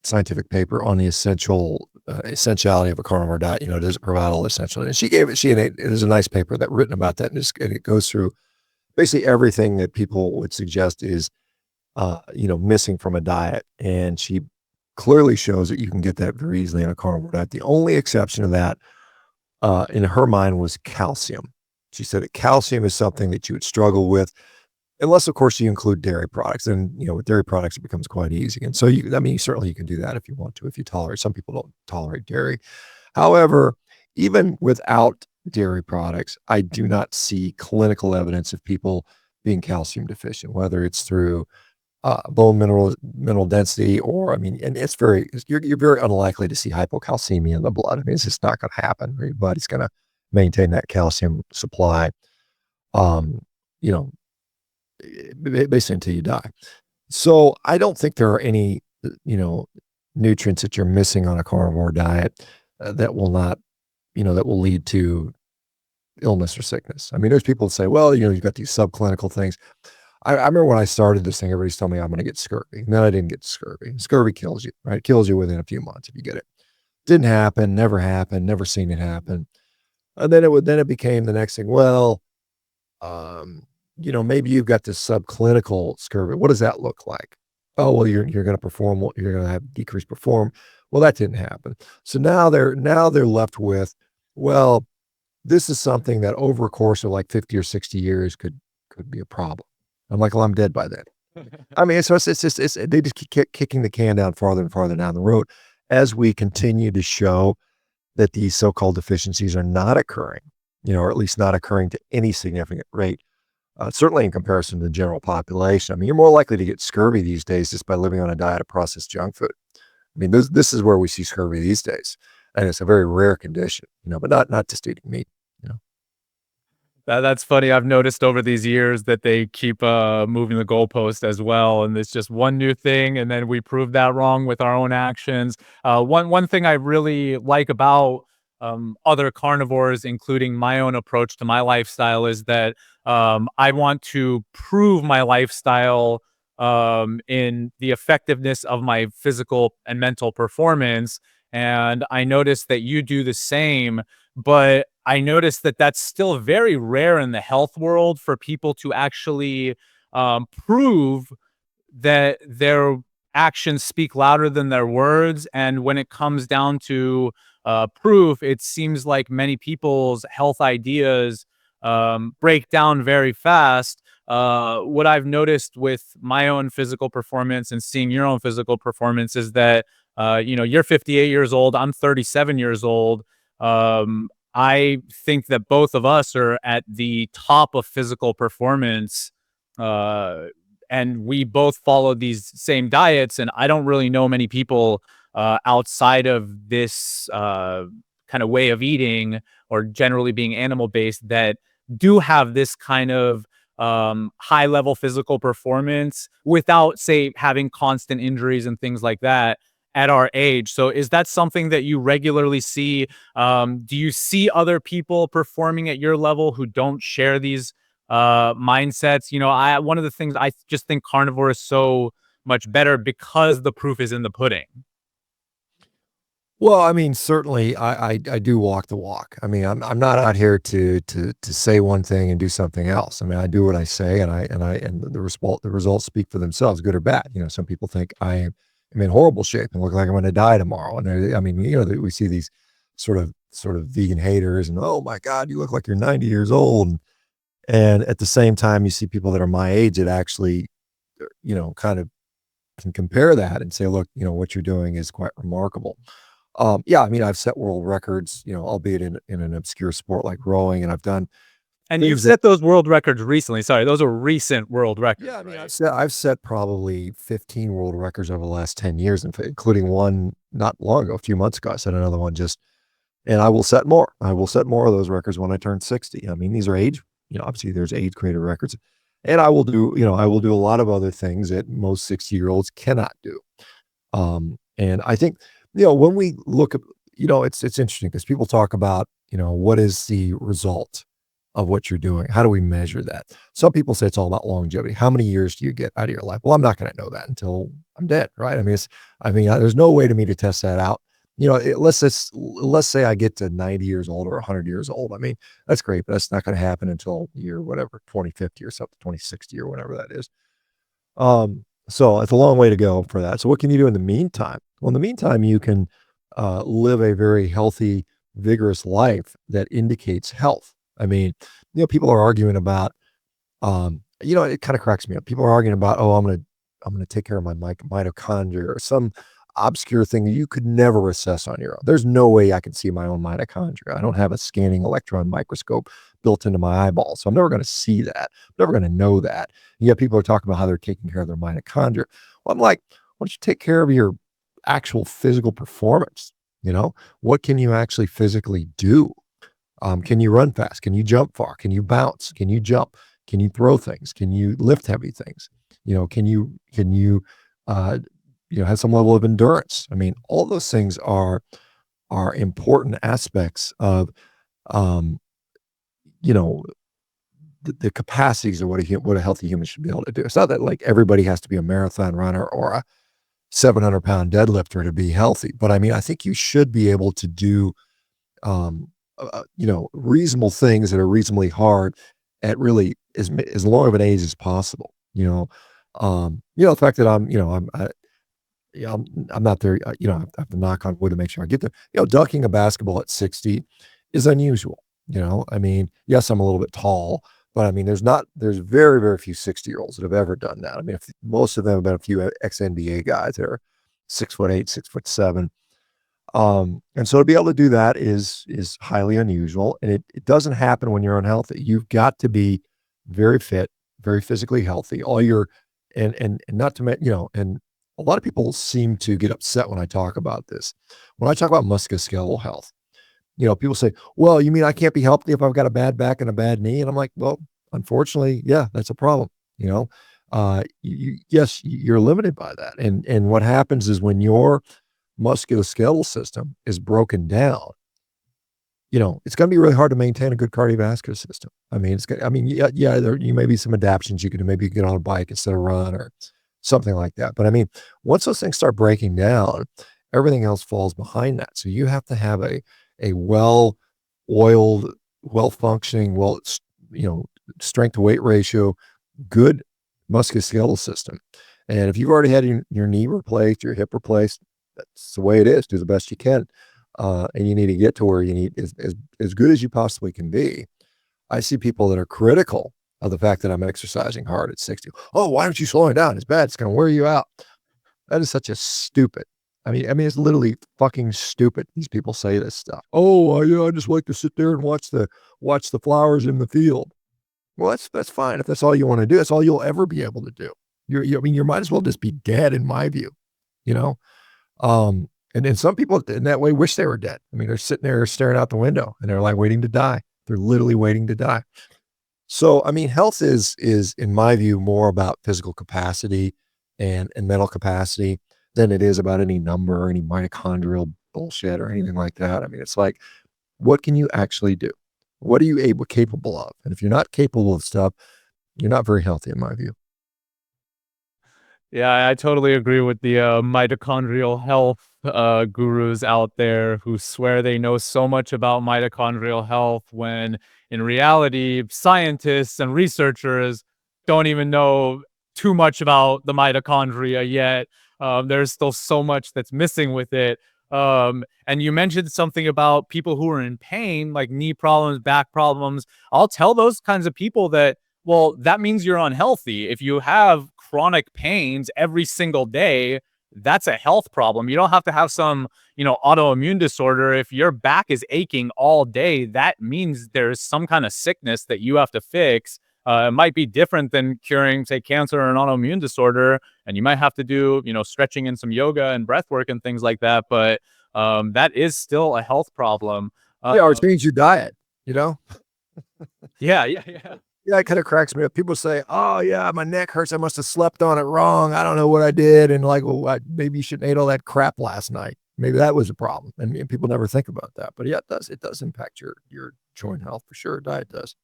Speaker 2: scientific paper on the essentiality of a carnivore diet. Does it provide all essential? And it is a nice paper that written about that. And it goes through basically everything that people would suggest is, missing from a diet. And she clearly shows that you can get that very easily on a carnivore diet. The only exception to that, in her mind, was calcium. She said that calcium is something that you would struggle with, unless, of course, you include dairy products. And, with dairy products, it becomes quite easy. And so, certainly you can do that if you want to, if you tolerate. Some people don't tolerate dairy. However, even without dairy products, I do not see clinical evidence of people being calcium deficient, whether it's through bone mineral density, or, and you're very unlikely to see hypocalcemia in the blood. It's just not going to happen. Your body's going to maintain that calcium supply, um, you know, basically until you die. So I don't think there are any, you know, nutrients that you're missing on a carnivore diet that will not, that will lead to illness or sickness. I mean, there's people that say, well, you've got these subclinical things. I remember when I started this thing, everybody's telling me I'm going to get scurvy. And then I didn't get scurvy. Scurvy kills you, right? It kills you within a few months if you get it. Didn't happen, never seen it happen. And then it became the next thing. Well, um, maybe you've got this subclinical scurvy. What does that look like? Oh, well, you're going to perform. You're going to have decreased perform. Well, that didn't happen. So now they're left with, well, this is something that over a course of like 50 or 60 years could be a problem. I'm like, well, I'm dead by then. I mean, so they just keep kicking the can down farther and farther down the road as we continue to show that these so-called deficiencies are not occurring, or at least not occurring to any significant rate. Certainly in comparison to the general population. I mean, you're more likely to get scurvy these days just by living on a diet of processed junk food. I mean, this is where we see scurvy these days, and it's a very rare condition, but not just eating meat, you know.
Speaker 1: That's funny. I've noticed over these years that they keep moving the goalpost as well, and it's just one new thing, and then we prove that wrong with our own actions. One thing I really like about other carnivores, including my own approach to my lifestyle, is that I want to prove my lifestyle in the effectiveness of my physical and mental performance. And I noticed that you do the same, but I noticed that that's still very rare in the health world for people to actually prove that their actions speak louder than their words. And when it comes down to proof, it seems like many people's health ideas break down very fast. What I've noticed with my own physical performance and seeing your own physical performance is that, you're 58 years old, I'm 37 years old. I think that both of us are at the top of physical performance. Uh, and we both follow these same diets. And I don't really know many people outside of this kind of way of eating or generally being animal based that do have this kind of high level physical performance without, say, having constant injuries and things like that at our age. So, is that something that you regularly see? Do you see other people performing at your level who don't share these mindsets? I one of the things I just think carnivore is so much better because the proof is in the pudding.
Speaker 2: Well, I mean, certainly, I do walk the walk. I mean, I'm not out here to say one thing and do something else. I mean, I do what I say, and the results speak for themselves, good or bad. Some people think I'm in horrible shape and look like I'm going to die tomorrow. And I mean, we see these sort of vegan haters, and oh my God, you look like you're 90 years old. And at the same time, you see people that are my age that actually, kind of can compare that and say, look, what you're doing is quite remarkable. Yeah, I mean, I've set world records, albeit in an obscure sport like rowing, and I've done
Speaker 1: And you've
Speaker 2: things that,
Speaker 1: set those world records recently. Sorry, those are recent world
Speaker 2: yeah,
Speaker 1: records,
Speaker 2: I mean,
Speaker 1: right?
Speaker 2: I've set probably 15 world records over the last 10 years, including one not long ago, a few months ago. I set another one and I will set more. I will set more of those records when I turn 60. I mean, these are age, obviously there's age created records, and I will do a lot of other things that most 60-year-olds cannot do. And I think, when we look at, it's interesting because people talk about, what is the result of what you're doing? How do we measure that? Some people say it's all about longevity. How many years do you get out of your life? Well, I'm not going to know that until I'm dead, right? There's no way to me to test that out. Let's say I get to 90 years old or 100 years old. I mean, that's great, but that's not going to happen until year whatever, 2050 or something, 2060 or whatever that is. So it's a long way to go for that. So what can you do in the meantime? Well, in the meantime, you can live a very healthy, vigorous life that indicates health. I mean, people are arguing about, it kind of cracks me up. People are arguing about, oh, I'm gonna take care of my mitochondria or some obscure thing that you could never assess on your own. There's no way I can see my own mitochondria. I don't have a scanning electron microscope built into my eyeball, so I'm never going to see that. I'm never going to know that. And yet people are talking about how they're taking care of their mitochondria. Well, I'm like, why don't you take care of your actual physical performance? What can you actually physically do? Can you run fast? Can you jump far? Can you bounce? Can you jump? Can you throw things? Can you lift heavy things? Can you, uh, have some level of endurance? I mean, all those things are important aspects of, um, you know, the capacities of what a healthy human should be able to do. It's not that like everybody has to be a marathon runner or a 700-pound deadlifter to be healthy, but I mean, I think you should be able to do, um, reasonable things that are reasonably hard at really as long of an age as possible. The fact that yeah, I'm not there. I have to knock on wood to make sure I get there. Dunking a basketball at 60 is unusual. I mean, yes, I'm a little bit tall, but I mean, there's very, very few 60-year-olds that have ever done that. I mean, if most of them have been a few ex NBA guys that are 6'8", 6'7". And so to be able to do that is highly unusual, and it doesn't happen when you're unhealthy. You've got to be very fit, very physically healthy. All your and not to and a lot of people seem to get upset when I talk about this. When I talk about musculoskeletal health, people say, "Well, you mean I can't be healthy if I've got a bad back and a bad knee?" And I'm like, "Well, unfortunately, yeah, that's a problem." Yes, you're limited by that. And what happens is when your musculoskeletal system is broken down, it's going to be really hard to maintain a good cardiovascular system. I mean, yeah, there may be some adaptations you can do. Maybe you can get on a bike instead of run or something like that. But I mean, once those things start breaking down, everything else falls behind that. So you have to have a well-oiled, well-functioning, strength to weight ratio, good musculoskeletal system. And if you've already had your knee replaced, your hip replaced, that's the way it is. Do the best you can. And you need to get to where you need as good as you possibly can be. I see people that are critical of the fact that I'm exercising hard at 60. Oh, why aren't you slowing down? It's bad. It's going to wear you out. That is such a stupid. It's literally fucking stupid. These people say this stuff. Oh, yeah, I just like to sit there and watch the flowers in the field. Well, that's fine. If that's all you want to do, that's all you'll ever be able to do. You might as well just be dead in my view, you know? And then some people in that way wish they were dead. I mean, they're sitting there staring out the window and they're like waiting to die. They're literally waiting to die. So, I mean, health is in my view more about physical capacity and mental capacity than it is about any number or any mitochondrial bullshit or anything like that. I mean, it's like, what can you actually do? What are you capable of? And if you're not capable of stuff, you're not very healthy in my view.
Speaker 1: Yeah, I totally agree with the mitochondrial health gurus out there who swear they know so much about mitochondrial health when in reality, scientists and researchers don't even know too much about the mitochondria yet. There's still so much that's missing with it. And you mentioned something about people who are in pain, like knee problems, back problems. I'll tell those kinds of people that, well, that means you're unhealthy. If you have chronic pains every single day, that's a health problem. You don't have to have some, autoimmune disorder. If your back is aching all day, that means there's some kind of sickness that you have to fix. It might be different than curing, say, cancer or an autoimmune disorder, and you might have to do, stretching and some yoga and breath work and things like that. But that is still a health problem.
Speaker 2: Yeah, or change your diet, you know?
Speaker 1: Yeah, yeah, yeah.
Speaker 2: Yeah, it kind of cracks me up. People say, "Oh yeah, my neck hurts. I must have slept on it wrong. I don't know what I did." And like, well, maybe you shouldn't ate all that crap last night. Maybe that was a problem. And people never think about that. But yeah, it does impact your joint health for sure. Diet does.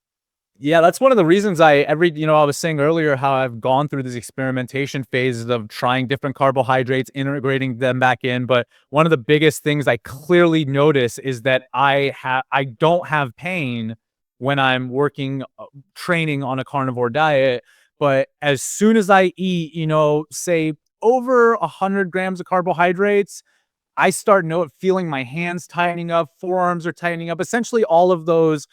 Speaker 1: Yeah, that's one of the reasons I was saying earlier how I've gone through this experimentation phases of trying different carbohydrates, integrating them back in. But one of the biggest things I clearly notice is that I don't have pain when I'm working, training on a carnivore diet. But as soon as I eat, say over 100 grams of carbohydrates, I start feeling my hands tightening up, forearms are tightening up, essentially all of those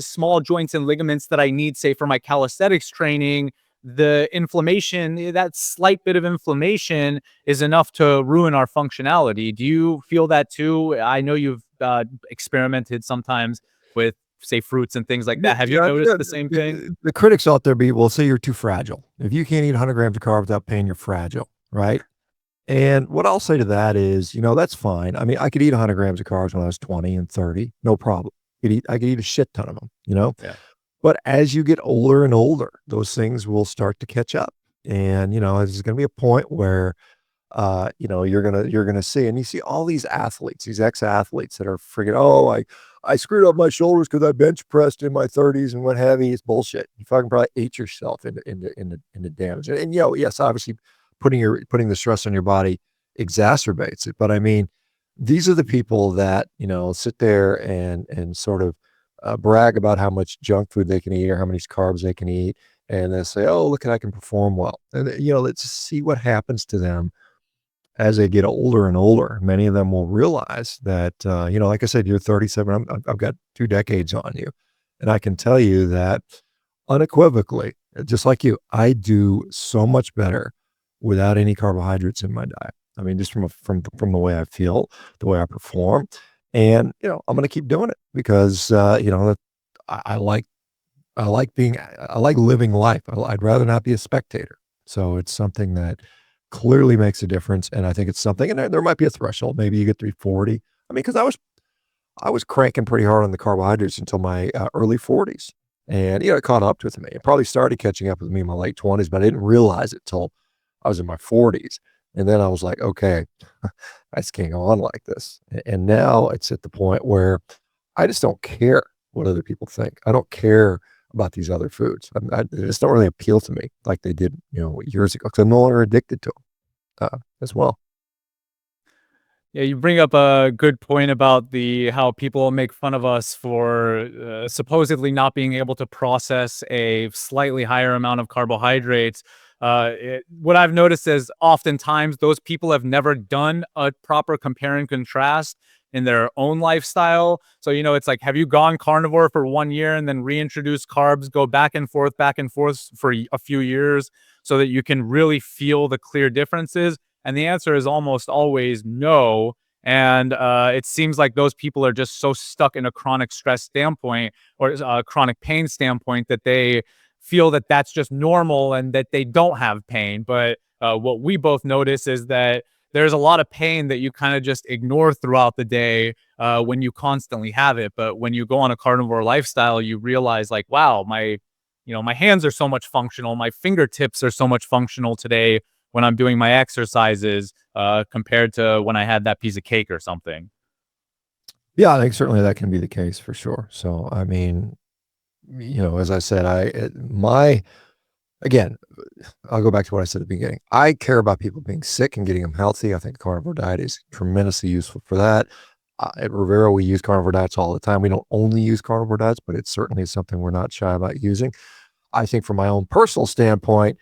Speaker 1: small joints and ligaments that I need, say, for my calisthenics training. The inflammation, that slight bit of inflammation is enough to ruin our functionality. Do you feel that too? I know you've experimented sometimes with, say, fruits and things like
Speaker 2: Yeah,
Speaker 1: that. Have you
Speaker 2: yeah,
Speaker 1: noticed
Speaker 2: yeah,
Speaker 1: the same thing?
Speaker 2: the critics out there will say you're too fragile. If you can't eat 100 grams of carbs without pain, you're fragile, right? And what I'll say to that is, that's fine. I mean, I could eat 100 grams of carbs when I was 20 and 30, no problem. I could eat a shit ton of them.
Speaker 1: Yeah.
Speaker 2: But as you get older and older, those things will start to catch up. And, there's going to be a point where you're gonna see, and you see all these athletes, these ex-athletes that are freaking, "Oh, I screwed up my shoulders because I bench pressed in my 30s and what have you." It's bullshit. You fucking probably ate yourself into damage. And, yes, obviously putting the stress on your body exacerbates it. But I mean, these are the people that, sit there and sort of brag about how much junk food they can eat or how many carbs they can eat. And they say, "Oh, look, I can perform well." And, let's see what happens to them as they get older and older. Many of them will realize that, like I said, you're 37. I've got 2 decades on you. And I can tell you that unequivocally, just like you, I do so much better without any carbohydrates in my diet. I mean, just from the way I feel, the way I perform. And, I'm going to keep doing it because, I, I like I like living life. I'd rather not be a spectator. So it's something that clearly makes a difference, and I think it's something, and there might be a threshold. Maybe you get 340. I mean, because I was cranking pretty hard on the carbohydrates until my early 40s, and it caught up with me. It probably started catching up with me in my late 20s, but I didn't realize it till I was in my 40s, and then I was like, okay, I just can't go on like this. And now it's at the point where I just don't care what other people think. I don't care about these other foods. They just don't really appeal to me like they did, years ago, because I'm no longer addicted to them as well.
Speaker 1: Yeah, you bring up a good point about the how people make fun of us for supposedly not being able to process a slightly higher amount of carbohydrates. What I've noticed is oftentimes those people have never done a proper compare and contrast in their own lifestyle. So, it's like, have you gone carnivore for 1 year and then reintroduce carbs, go back and forth for a few years so that you can really feel the clear differences? And the answer is almost always no. And it seems like those people are just so stuck in a chronic stress standpoint or a chronic pain standpoint that they feel that that's just normal and that they don't have pain. But what we both notice is that there's a lot of pain that you kind of just ignore throughout the day when you constantly have it. But when you go on a carnivore lifestyle, you realize like, wow, my hands are so much functional. My fingertips are so much functional today when I'm doing my exercises compared to when I had that piece of cake or something.
Speaker 2: Yeah, I think certainly that can be the case for sure. So, I mean, as I said, again, I'll go back to what I said at the beginning. I care about people being sick and getting them healthy. I think the carnivore diet is tremendously useful for that. At Revero, we use carnivore diets all the time. We don't only use carnivore diets, but it's certainly something we're not shy about using. I think from my own personal standpoint,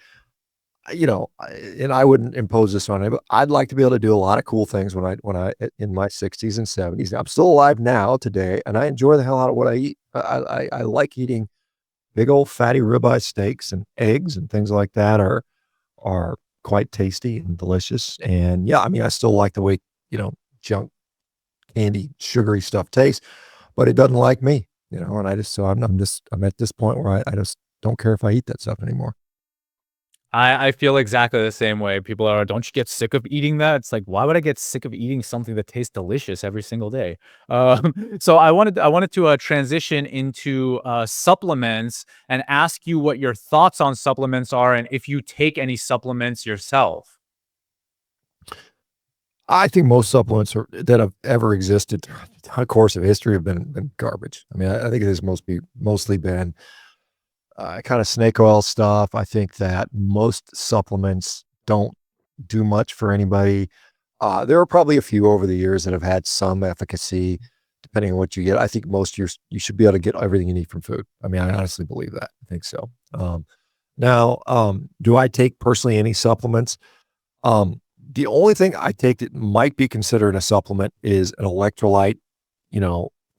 Speaker 2: and I wouldn't impose this on anybody, but I'd like to be able to do a lot of cool things when I in my 60s and 70s. I'm still alive now today, and I enjoy the hell out of what I eat. I like eating big old fatty ribeye steaks, and eggs and things like that are quite tasty and delicious. And yeah, I mean, I still like the way, junk candy, sugary stuff tastes, but it doesn't like me, and I'm at this point where I just don't care if I eat that stuff anymore.
Speaker 1: I feel exactly the same way. People are, don't you get sick of eating that? It's like, why would I get sick of eating something that tastes delicious every single day? So I wanted to transition into supplements and ask you what your thoughts on supplements are and if you take any supplements yourself.
Speaker 2: I think most supplements that have ever existed throughout the entire course of history have been garbage. I mean, I think it has mostly been kind of snake oil stuff. I think that most supplements don't do much for anybody. There are probably a few over the years that have had some efficacy, depending on what you get. I think most years you should be able to get everything you need from food. I mean, I honestly believe that. I think so. Now, do I take personally any supplements? The only thing I take that might be considered a supplement is an electrolyte,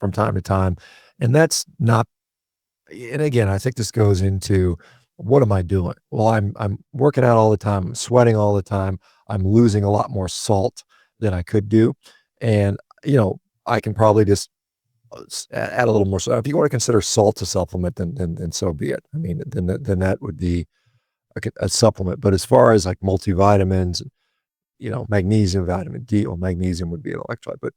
Speaker 2: from time to time. And that's not, and again, I think this goes into what am I doing? Well, I'm working out all the time, I'm sweating all the time, I'm losing a lot more salt than I could do. And, I can probably just add a little more. So if you want to consider salt a supplement, then so be it. I mean, then that would be a supplement. But as far as like multivitamins, magnesium, vitamin D, or magnesium would be an electrolyte. But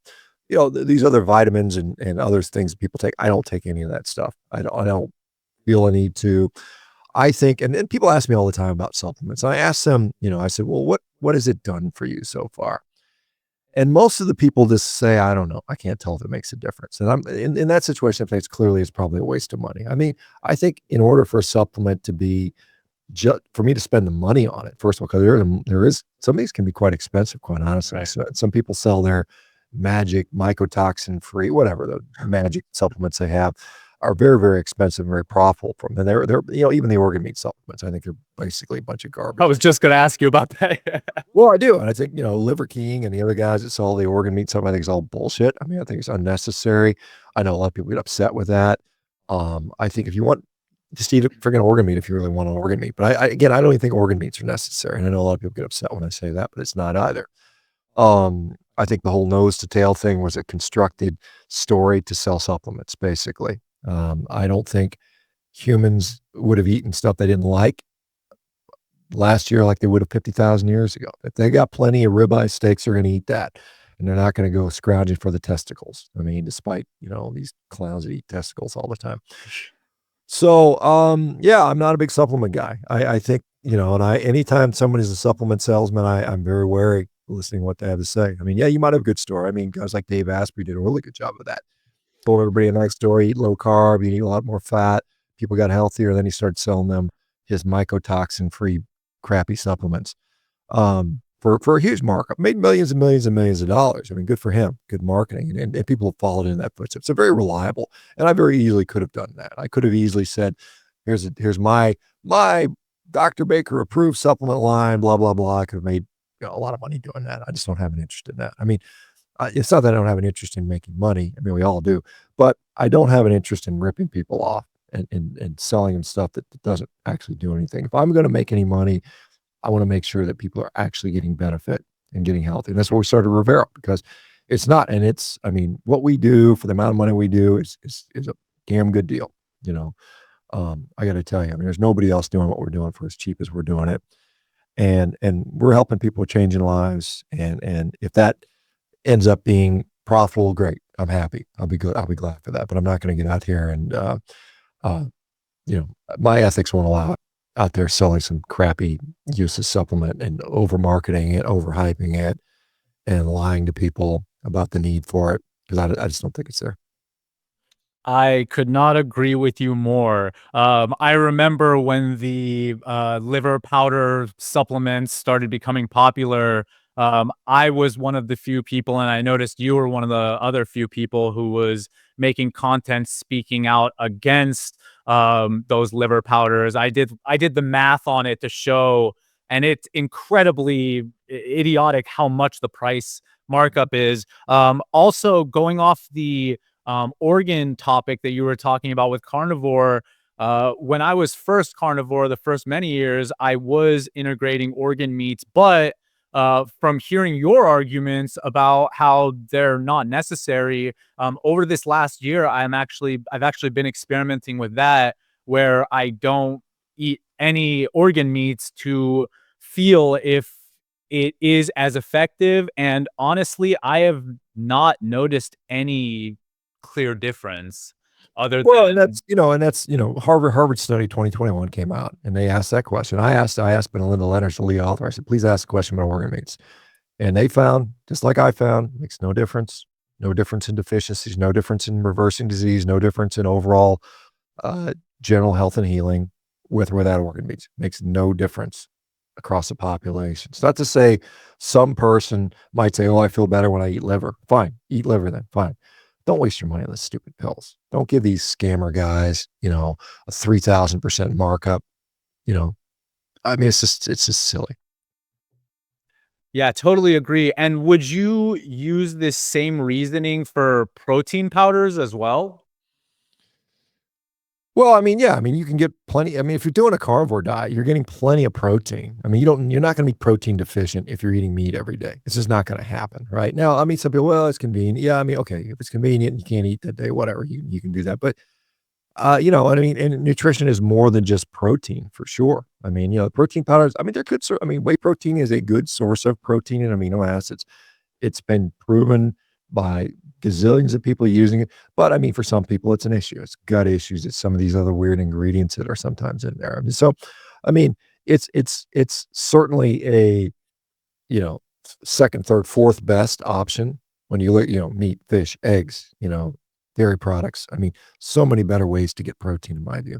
Speaker 2: these other vitamins and other things that people take, I don't take any of that stuff. I don't feel a need to. I think, and people ask me all the time about supplements. I ask them, I said, well, what has it done for you so far? And most of the people just say, I don't know. I can't tell if it makes a difference. And I'm in that situation, I think it's clearly it's probably a waste of money. I mean, I think in order for a supplement to be just for me to spend the money on it, first of all, because there is some of these can be quite expensive, quite honestly.
Speaker 1: Right.
Speaker 2: So some people sell their magic mycotoxin free, whatever the magic supplements they have are very, very expensive and very profitable from them. And they're even the organ meat supplements, I think they're basically a bunch of
Speaker 1: I
Speaker 2: garbage.
Speaker 1: was just gonna ask you about that.
Speaker 2: Well, I do. And I think, Liver King and the other guys that sell the organ meat stuff, I think it's all bullshit. I mean, I think it's unnecessary. I know a lot of people get upset with that. I think if you want just eat a freaking organ meat if you really want an organ meat. But again, I don't even think organ meats are necessary. And I know a lot of people get upset when I say that, but it's not either. I think the whole nose to tail thing was a constructed story to sell supplements, basically. I don't think humans would have eaten stuff they didn't like last year like they would have 50,000 years ago. If they got plenty of ribeye steaks, they're going to eat that. And they're not going to go scrounging for the testicles. I mean, despite, these clowns that eat testicles all the time. So, yeah, I'm not a big supplement guy. I think, and anytime somebody's a supplement salesman, I'm very wary listening to what they have to say. I mean, yeah, you might have a good story. I mean, guys like Dave Asprey did a really good job of that. Told everybody a nice story, eat low carb, you eat a lot more fat. People got healthier. Then he started selling them his mycotoxin free crappy supplements. For a huge markup, made millions and millions and millions of dollars. I mean, good for him, good marketing, and people have followed in that footsteps. So very reliable, and I very easily could have done that. I could have easily said, "Here's my Dr. Baker approved supplement line." Blah blah blah. I could have made a lot of money doing that. I just don't have an interest in that. I mean, it's not that I don't have an interest in making money. I mean, we all do, but I don't have an interest in ripping people off and selling them stuff that doesn't actually do anything. If I'm going to make any money, I want to make sure that people are actually getting benefit and getting healthy. And that's why we started Revero, because it's not, and I mean, what we do for the amount of money we do is a damn good deal. You know, I got to tell you, I mean, there's nobody else doing what we're doing for as cheap as we're doing it. And we're helping people changing lives. And if that ends up being profitable, great. I'm happy. I'll be good. I'll be glad for that, but I'm not going to get out here and, uh, my ethics won't allow it out there selling some crappy useless supplement and over marketing it, overhyping it, and lying to people about the need for it. Cause I just don't think it's there.
Speaker 1: I could not agree with you more. I remember when the liver powder supplements started becoming popular. I was one of the few people, and I noticed you were one of the other few people who was making content speaking out against those liver powders. I did the math on it to show, and it's incredibly idiotic how much the price markup is. Also, going off the organ topic that you were talking about with carnivore, when I was first carnivore, the first many years, I was integrating organ meats, but from hearing your arguments about how they're not necessary, over this last year, I've actually been experimenting with that, where I don't eat any organ meats to feel if it is as effective. And honestly, I have not noticed any clear difference other
Speaker 2: Well, and
Speaker 1: than
Speaker 2: Harvard study 2021 came out and they asked that question. I asked Belinda Leonard, the lead author, I said, please ask a question about organ meats. And they found, just like I found, makes no difference in deficiencies, no difference in reversing disease, no difference in overall uh, general health and healing with or without organ meats. Makes no difference across the population. It's not to say some person might say, oh, I feel better when I eat liver. Fine, eat liver then, fine. Don't waste your money on the stupid pills. Don't give these scammer guys, a 3,000% markup. You know, I mean, it's just silly.
Speaker 1: yeah, totally agree. And would you use this same reasoning for protein powders as well?
Speaker 2: Well, I mean, yeah, I mean, you can get plenty. I mean, if you're doing a carnivore diet, you're getting plenty of protein. I mean, you're not going to be protein deficient if you're eating meat every day. It's just not going to happen, right? Now, I mean, some people, well, it's convenient. Yeah, I mean, okay, if it's convenient and you can't eat that day, whatever, you can do that. But you know what I mean? And nutrition is more than just protein for sure. I mean, protein powders, I mean, they're good. I mean, whey protein is a good source of protein and amino acids. It's been proven by gazillions of people using it. But I mean, for some people, it's an issue. It's gut issues. It's some of these other weird ingredients that are sometimes in there. I mean, so, I mean, it's certainly a, you know, second, third, fourth best option when you look, meat, fish, eggs, dairy products. I mean, so many better ways to get protein in my view.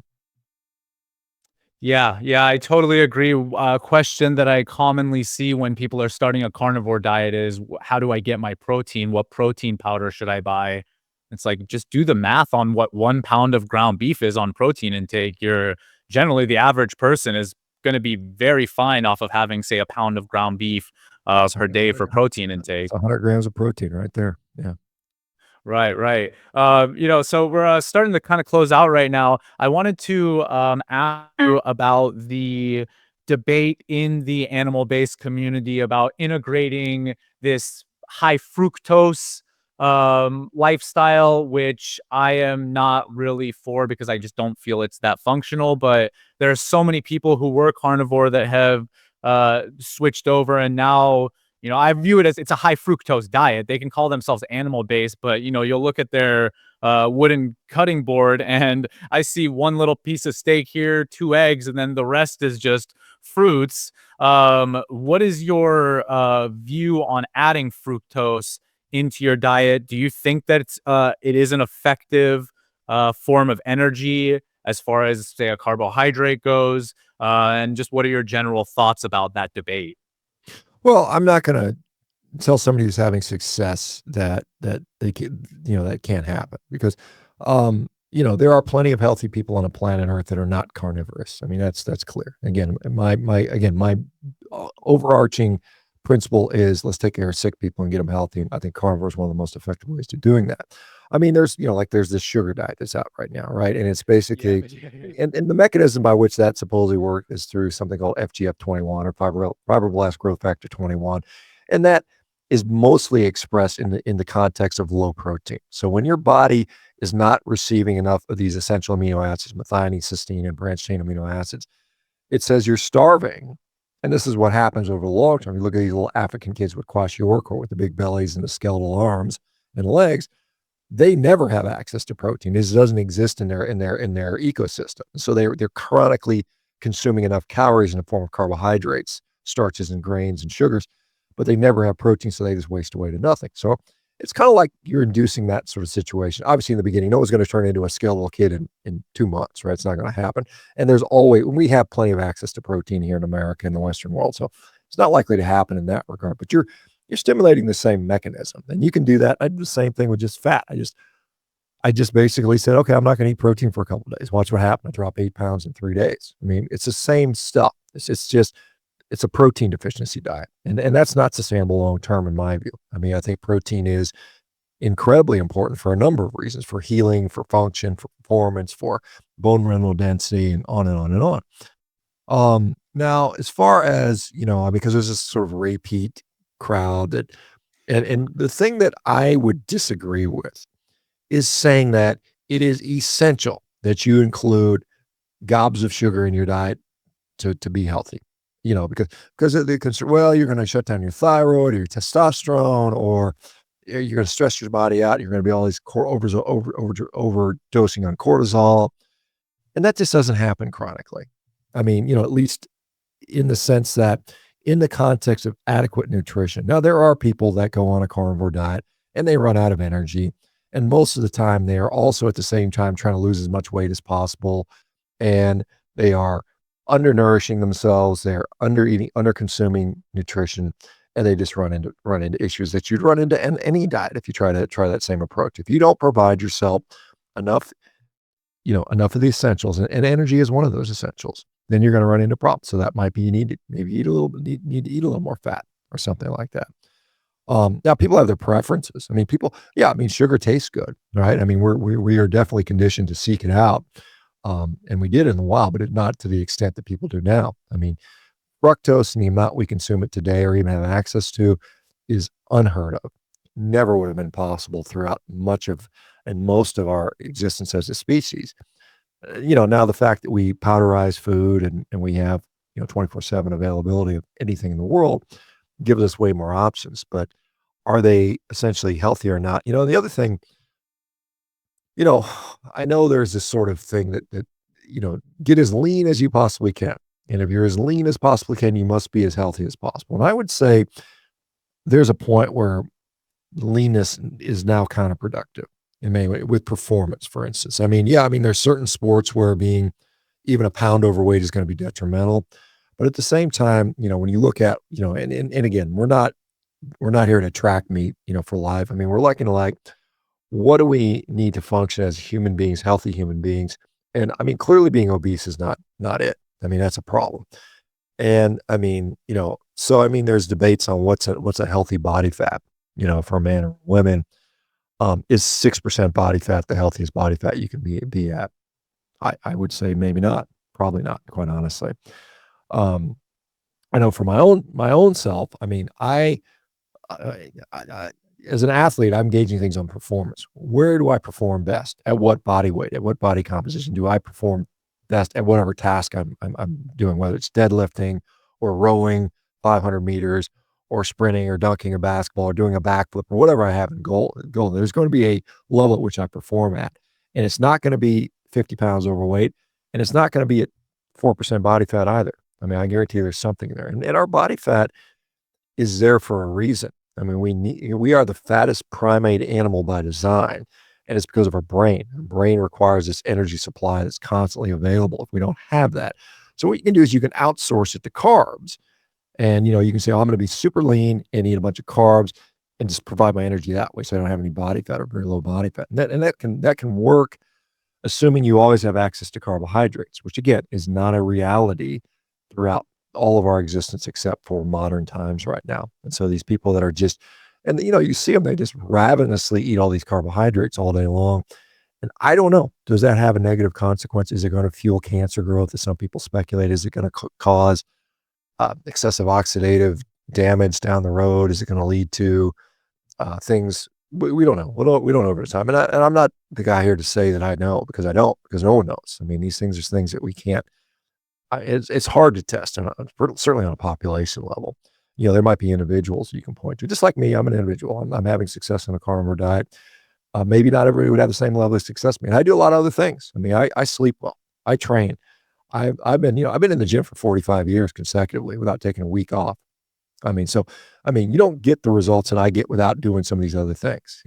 Speaker 1: Yeah, yeah, I totally agree. Question that I commonly see when people are starting a carnivore diet is, how do I get my protein? What protein powder should I buy? It's like, just do the math on what 1 pound of ground beef is on protein intake. You're generally, the average person is going to be very fine off of having, say, a pound of ground beef
Speaker 2: That's
Speaker 1: per day for protein
Speaker 2: that's
Speaker 1: intake.
Speaker 2: 100 grams of protein right there. Yeah.
Speaker 1: Right, right. So we're starting to kind of close out right now. I wanted to ask you about the debate in the animal-based community about integrating this high fructose lifestyle, which I am not really for because I just don't feel it's that functional. But there are so many people who were carnivore that have switched over, and now, I view it as it's a high fructose diet. They can call themselves animal based, but you'll look at their wooden cutting board, and I see one little piece of steak here, two eggs, and then the rest is just fruits. What is your view on adding fructose into your diet? Do you think that it is an effective form of energy as far as, say, a carbohydrate goes? And just what are your general thoughts about that debate?
Speaker 2: Well, I'm not going to tell somebody who's having success that they can, that can't happen because, there are plenty of healthy people on a planet Earth that are not carnivorous. I mean, that's clear. Again, my overarching principle is let's take care of sick people and get them healthy. And I think carnivore is one of the most effective ways to doing that. I mean, there's, like there's this sugar diet that's out right now, right? And it's
Speaker 1: Yeah,
Speaker 2: basically,
Speaker 1: but yeah, yeah,
Speaker 2: and the mechanism by which that supposedly works is through something called FGF21 or fibroblast growth factor 21. And that is mostly expressed in the context of low protein. So when your body is not receiving enough of these essential amino acids, methionine, cysteine, and branched chain amino acids, it says you're starving. And this is what happens over the long term. You look at these little African kids with kwashiorkor with the big bellies and the skeletal arms and legs. They never have access to protein. This doesn't exist in their ecosystem. So they're chronically consuming enough calories in the form of carbohydrates, starches and grains and sugars, but they never have protein, so they just waste away to nothing. So it's kind of like you're inducing that sort of situation. Obviously, in the beginning, no one's going to turn into a skeletal kid in 2 months, right? It's not going to happen. And we have plenty of access to protein here in America and the Western world, so it's not likely to happen in that regard. But you're stimulating the same mechanism, and you can do that. I do the same thing with just fat. I just basically said, okay, I'm not going to eat protein for a couple of days. Watch what happens. I drop 8 pounds in 3 days. I mean, it's the same stuff. It's a protein deficiency diet, and that's not sustainable long term in my view. I mean, I think protein is incredibly important for a number of reasons: for healing, for function, for performance, for bone mineral density, and on and on and on. Now, as far as because there's this sort of repeat crowd that, and the thing that I would disagree with is saying that it is essential that you include gobs of sugar in your diet to be healthy. Because of the concern, well, you're going to shut down your thyroid or your testosterone, or you're going to stress your body out. You're going to be all these overdosing on cortisol, and that just doesn't happen chronically. I mean, at least in the sense that in the context of adequate nutrition. Now, there are people that go on a carnivore diet and they run out of energy. And most of the time, they are also at the same time trying to lose as much weight as possible. And they are undernourishing themselves. They're under eating, under consuming nutrition, and they just run into issues that you'd run into in any diet if you try that same approach. If you don't provide yourself enough enough of the essentials, and energy is one of those essentials, then you're going to run into problems. So that might be you need to maybe need to eat a little more fat or something like that. Now people have their preferences. I mean, sugar tastes good, right? I mean, we are definitely conditioned to seek it out. And we did in the wild, but not to the extent that people do now. I mean, fructose and the amount we consume it today or even have access to is unheard of. Never would have been possible throughout most of our existence as a species. Now the fact that we powderize food and we have, 24/7 availability of anything in the world gives us way more options. But are they essentially healthy or not? The other thing, you know, I know there's this sort of thing that get as lean as you possibly can. And if you're as lean as possibly can, you must be as healthy as possible. And I would say there's a point where leanness is now counterproductive in many ways with performance, for instance. I mean, yeah, I mean, there's certain sports where being even a pound overweight is going to be detrimental. But at the same time, when you look at, and again, we're not here to track meat, for life. I mean, we're looking to like, what do we need to function as human beings, healthy human beings? And I mean, clearly being obese is not it. I mean, that's a problem. And I mean, so I mean, there's debates on what's a healthy body fat, for a man or women. Is 6% body fat the healthiest body fat you can be at? I would say maybe not, probably not, quite honestly. Um, I know for my own self, I mean, I as an athlete, I'm gauging things on performance. Where do I perform best? At what body weight? At what body composition do I perform best at whatever task I'm doing, whether it's deadlifting or rowing 500 meters or sprinting or dunking a basketball or doing a backflip or whatever I have in goal. There's going to be a level at which I perform at. And it's not going to be 50 pounds overweight, and it's not going to be at 4% body fat either. I mean, I guarantee there's something there. And our body fat is there for a reason. I mean, we are the fattest primate animal by design, and it's because of our brain. Our brain requires this energy supply that's constantly available if we don't have that. So what you can do is you can outsource it to carbs, and you can say, "Oh, I'm going to be super lean and eat a bunch of carbs and just provide my energy that way, so I don't have any body fat or very low body fat." And that can work, assuming you always have access to carbohydrates, which again is not a reality throughout all of our existence except for modern times right now. And so these people that are just, and you see them, they just ravenously eat all these carbohydrates all day long. And I don't know, does that have a negative consequence? Is it going to fuel cancer growth, as some people speculate? Is it going to cause excessive oxidative damage down the road? Is it going to lead to things we don't know. We don't know over time. And I'm not the guy here to say that I know, because I don't, because no one knows. I mean, these things are things that we can't. It's hard to test, and certainly on a population level. There might be individuals you can point to, just like me. I'm an individual. I'm having success on a carnivore diet. Maybe not everybody would have the same level of success as me. And I do a lot of other things. I mean, I sleep well. I train. I've been in the gym for 45 years consecutively without taking a week off. I mean, you don't get the results that I get without doing some of these other things.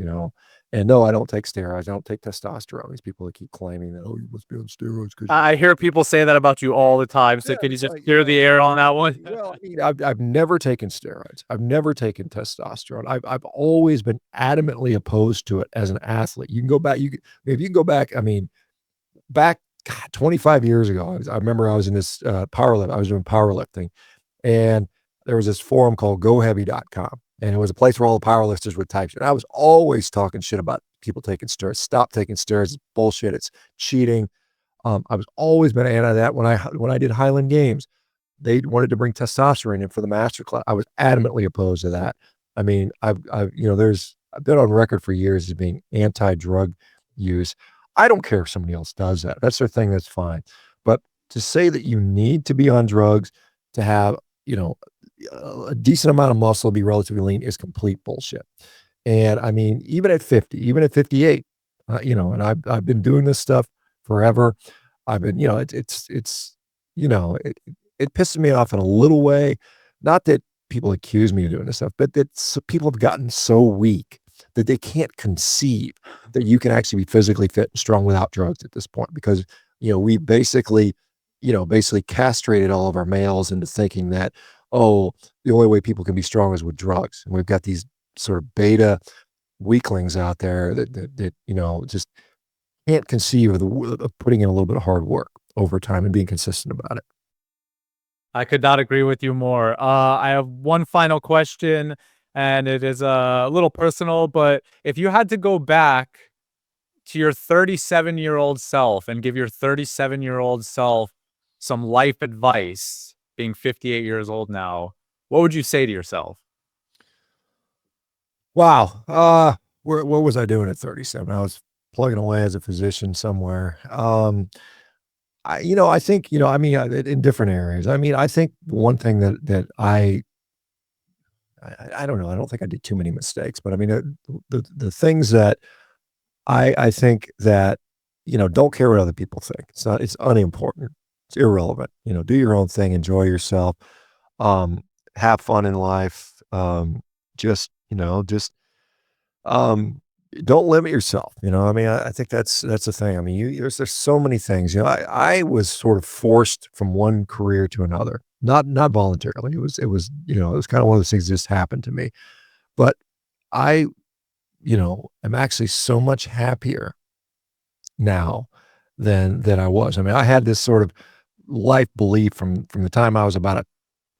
Speaker 2: And no, I don't take steroids. I don't take testosterone. These people that keep claiming that, oh, you must be on steroids because you.
Speaker 1: I hear people say that about you all the time. So
Speaker 2: Yeah,
Speaker 1: can you
Speaker 2: it's
Speaker 1: just
Speaker 2: like,
Speaker 1: clear the air on that one?
Speaker 2: well, I mean, I've never taken steroids. I've never taken testosterone. I've always been adamantly opposed to it as an athlete. You can go back. If you can go back. I mean, back God, 25 years ago, I remember I was in this I was doing powerlifting, and there was this forum called GoHeavy.com, and it was a place where all the powerlifters would type shit. And I was always talking shit about people taking steroids. Stop taking steroids. It's bullshit. It's cheating. I was always been anti that when I did Highland Games. They wanted to bring testosterone in for the master class. I was adamantly opposed to that. I mean, I've been on record for years as being anti-drug use. I don't care if somebody else does that. That's their thing. That's fine. But to say that you need to be on drugs to have, you know, a decent amount of muscle, be relatively lean, is complete bullshit. And I mean, even at 50, even at 58, and I've been doing this stuff forever. I've been, you know, it, it pisses me off in a little way. Not that people accuse me of doing this stuff, but that people have gotten so weak that they can't conceive that you can actually be physically fit and strong without drugs at this point. Because, we basically castrated all of our males into thinking that, oh, the only way people can be strong is with drugs. And we've got these sort of beta weaklings out there that just can't conceive of putting in a little bit of hard work over time and being consistent about it.
Speaker 1: I could not agree with you more. I have one final question, and it is a little personal, but if you had to go back to your 37-year-old self and give your 37-year-old self some life advice, being 58 years old now, what would you say to yourself?
Speaker 2: Wow. What was I doing at 37? I was plugging away as a physician somewhere. I think, I mean, in different areas. I mean, I think one thing that I don't know. I don't think I did too many mistakes, but I mean, the things that I think that, don't care what other people think. It's unimportant. It's irrelevant. Do your own thing, enjoy yourself, um, have fun in life. Just, um, don't limit yourself. I mean, I think that's the thing. I mean, there's so many things. I was sort of forced from one career to another, not voluntarily. It was kind of one of those things that just happened to me. But I, am actually so much happier now than I was. I mean, I had this sort of life belief from the time I was about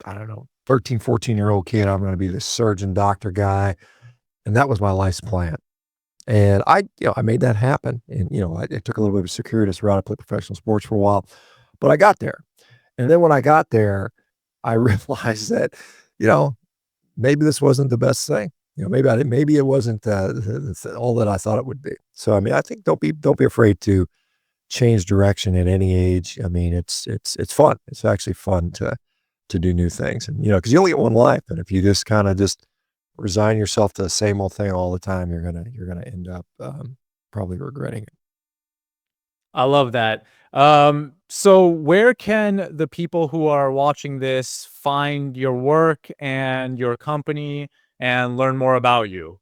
Speaker 2: I don't know, 13, 14-year-old kid. I'm going to be this surgeon doctor guy. And that was my life's plan. And I made that happen. And, I took a little bit of a circuitous route. I played professional sports for a while, but I got there. And then when I got there, I realized that, you know, maybe this wasn't the best thing. Maybe it wasn't all that I thought it would be. So, I mean, I think don't be afraid to change direction at any age. I mean, it's fun. It's actually fun to do new things, and because you only get one life, and if you just kind of just resign yourself to the same old thing all the time, you're gonna end up probably regretting it.
Speaker 1: I love that. So where can the people who are watching this find your work and your company and learn more about you?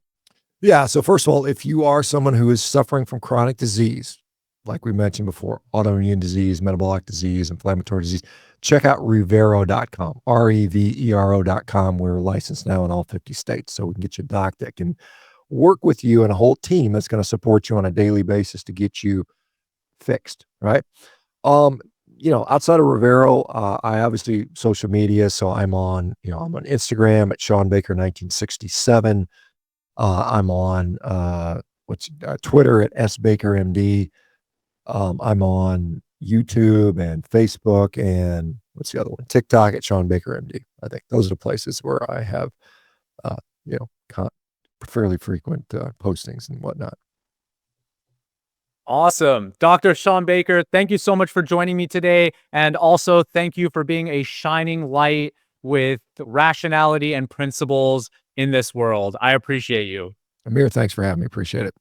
Speaker 2: Yeah. So first of all, if you are someone who is suffering from chronic disease, like we mentioned before, autoimmune disease, metabolic disease, inflammatory disease, check out Revero.com, Revero.com. We're licensed now in all 50 states. So we can get you a doc that can work with you and a whole team that's going to support you on a daily basis to get you fixed. Right. Um, outside of Rivero, I obviously social media. So I'm on Instagram at Shawn Baker 1967. I'm on Twitter at S Baker MD. I'm on YouTube and Facebook and what's the other one? TikTok at Shawn Baker MD. I think those are the places where I have, uh, you know, con- fairly frequent postings and whatnot.
Speaker 1: Awesome. Dr. Shawn Baker, thank you so much for joining me today. And also, thank you for being a shining light with rationality and principles in this world. I appreciate you.
Speaker 2: Amir, thanks for having me. Appreciate it.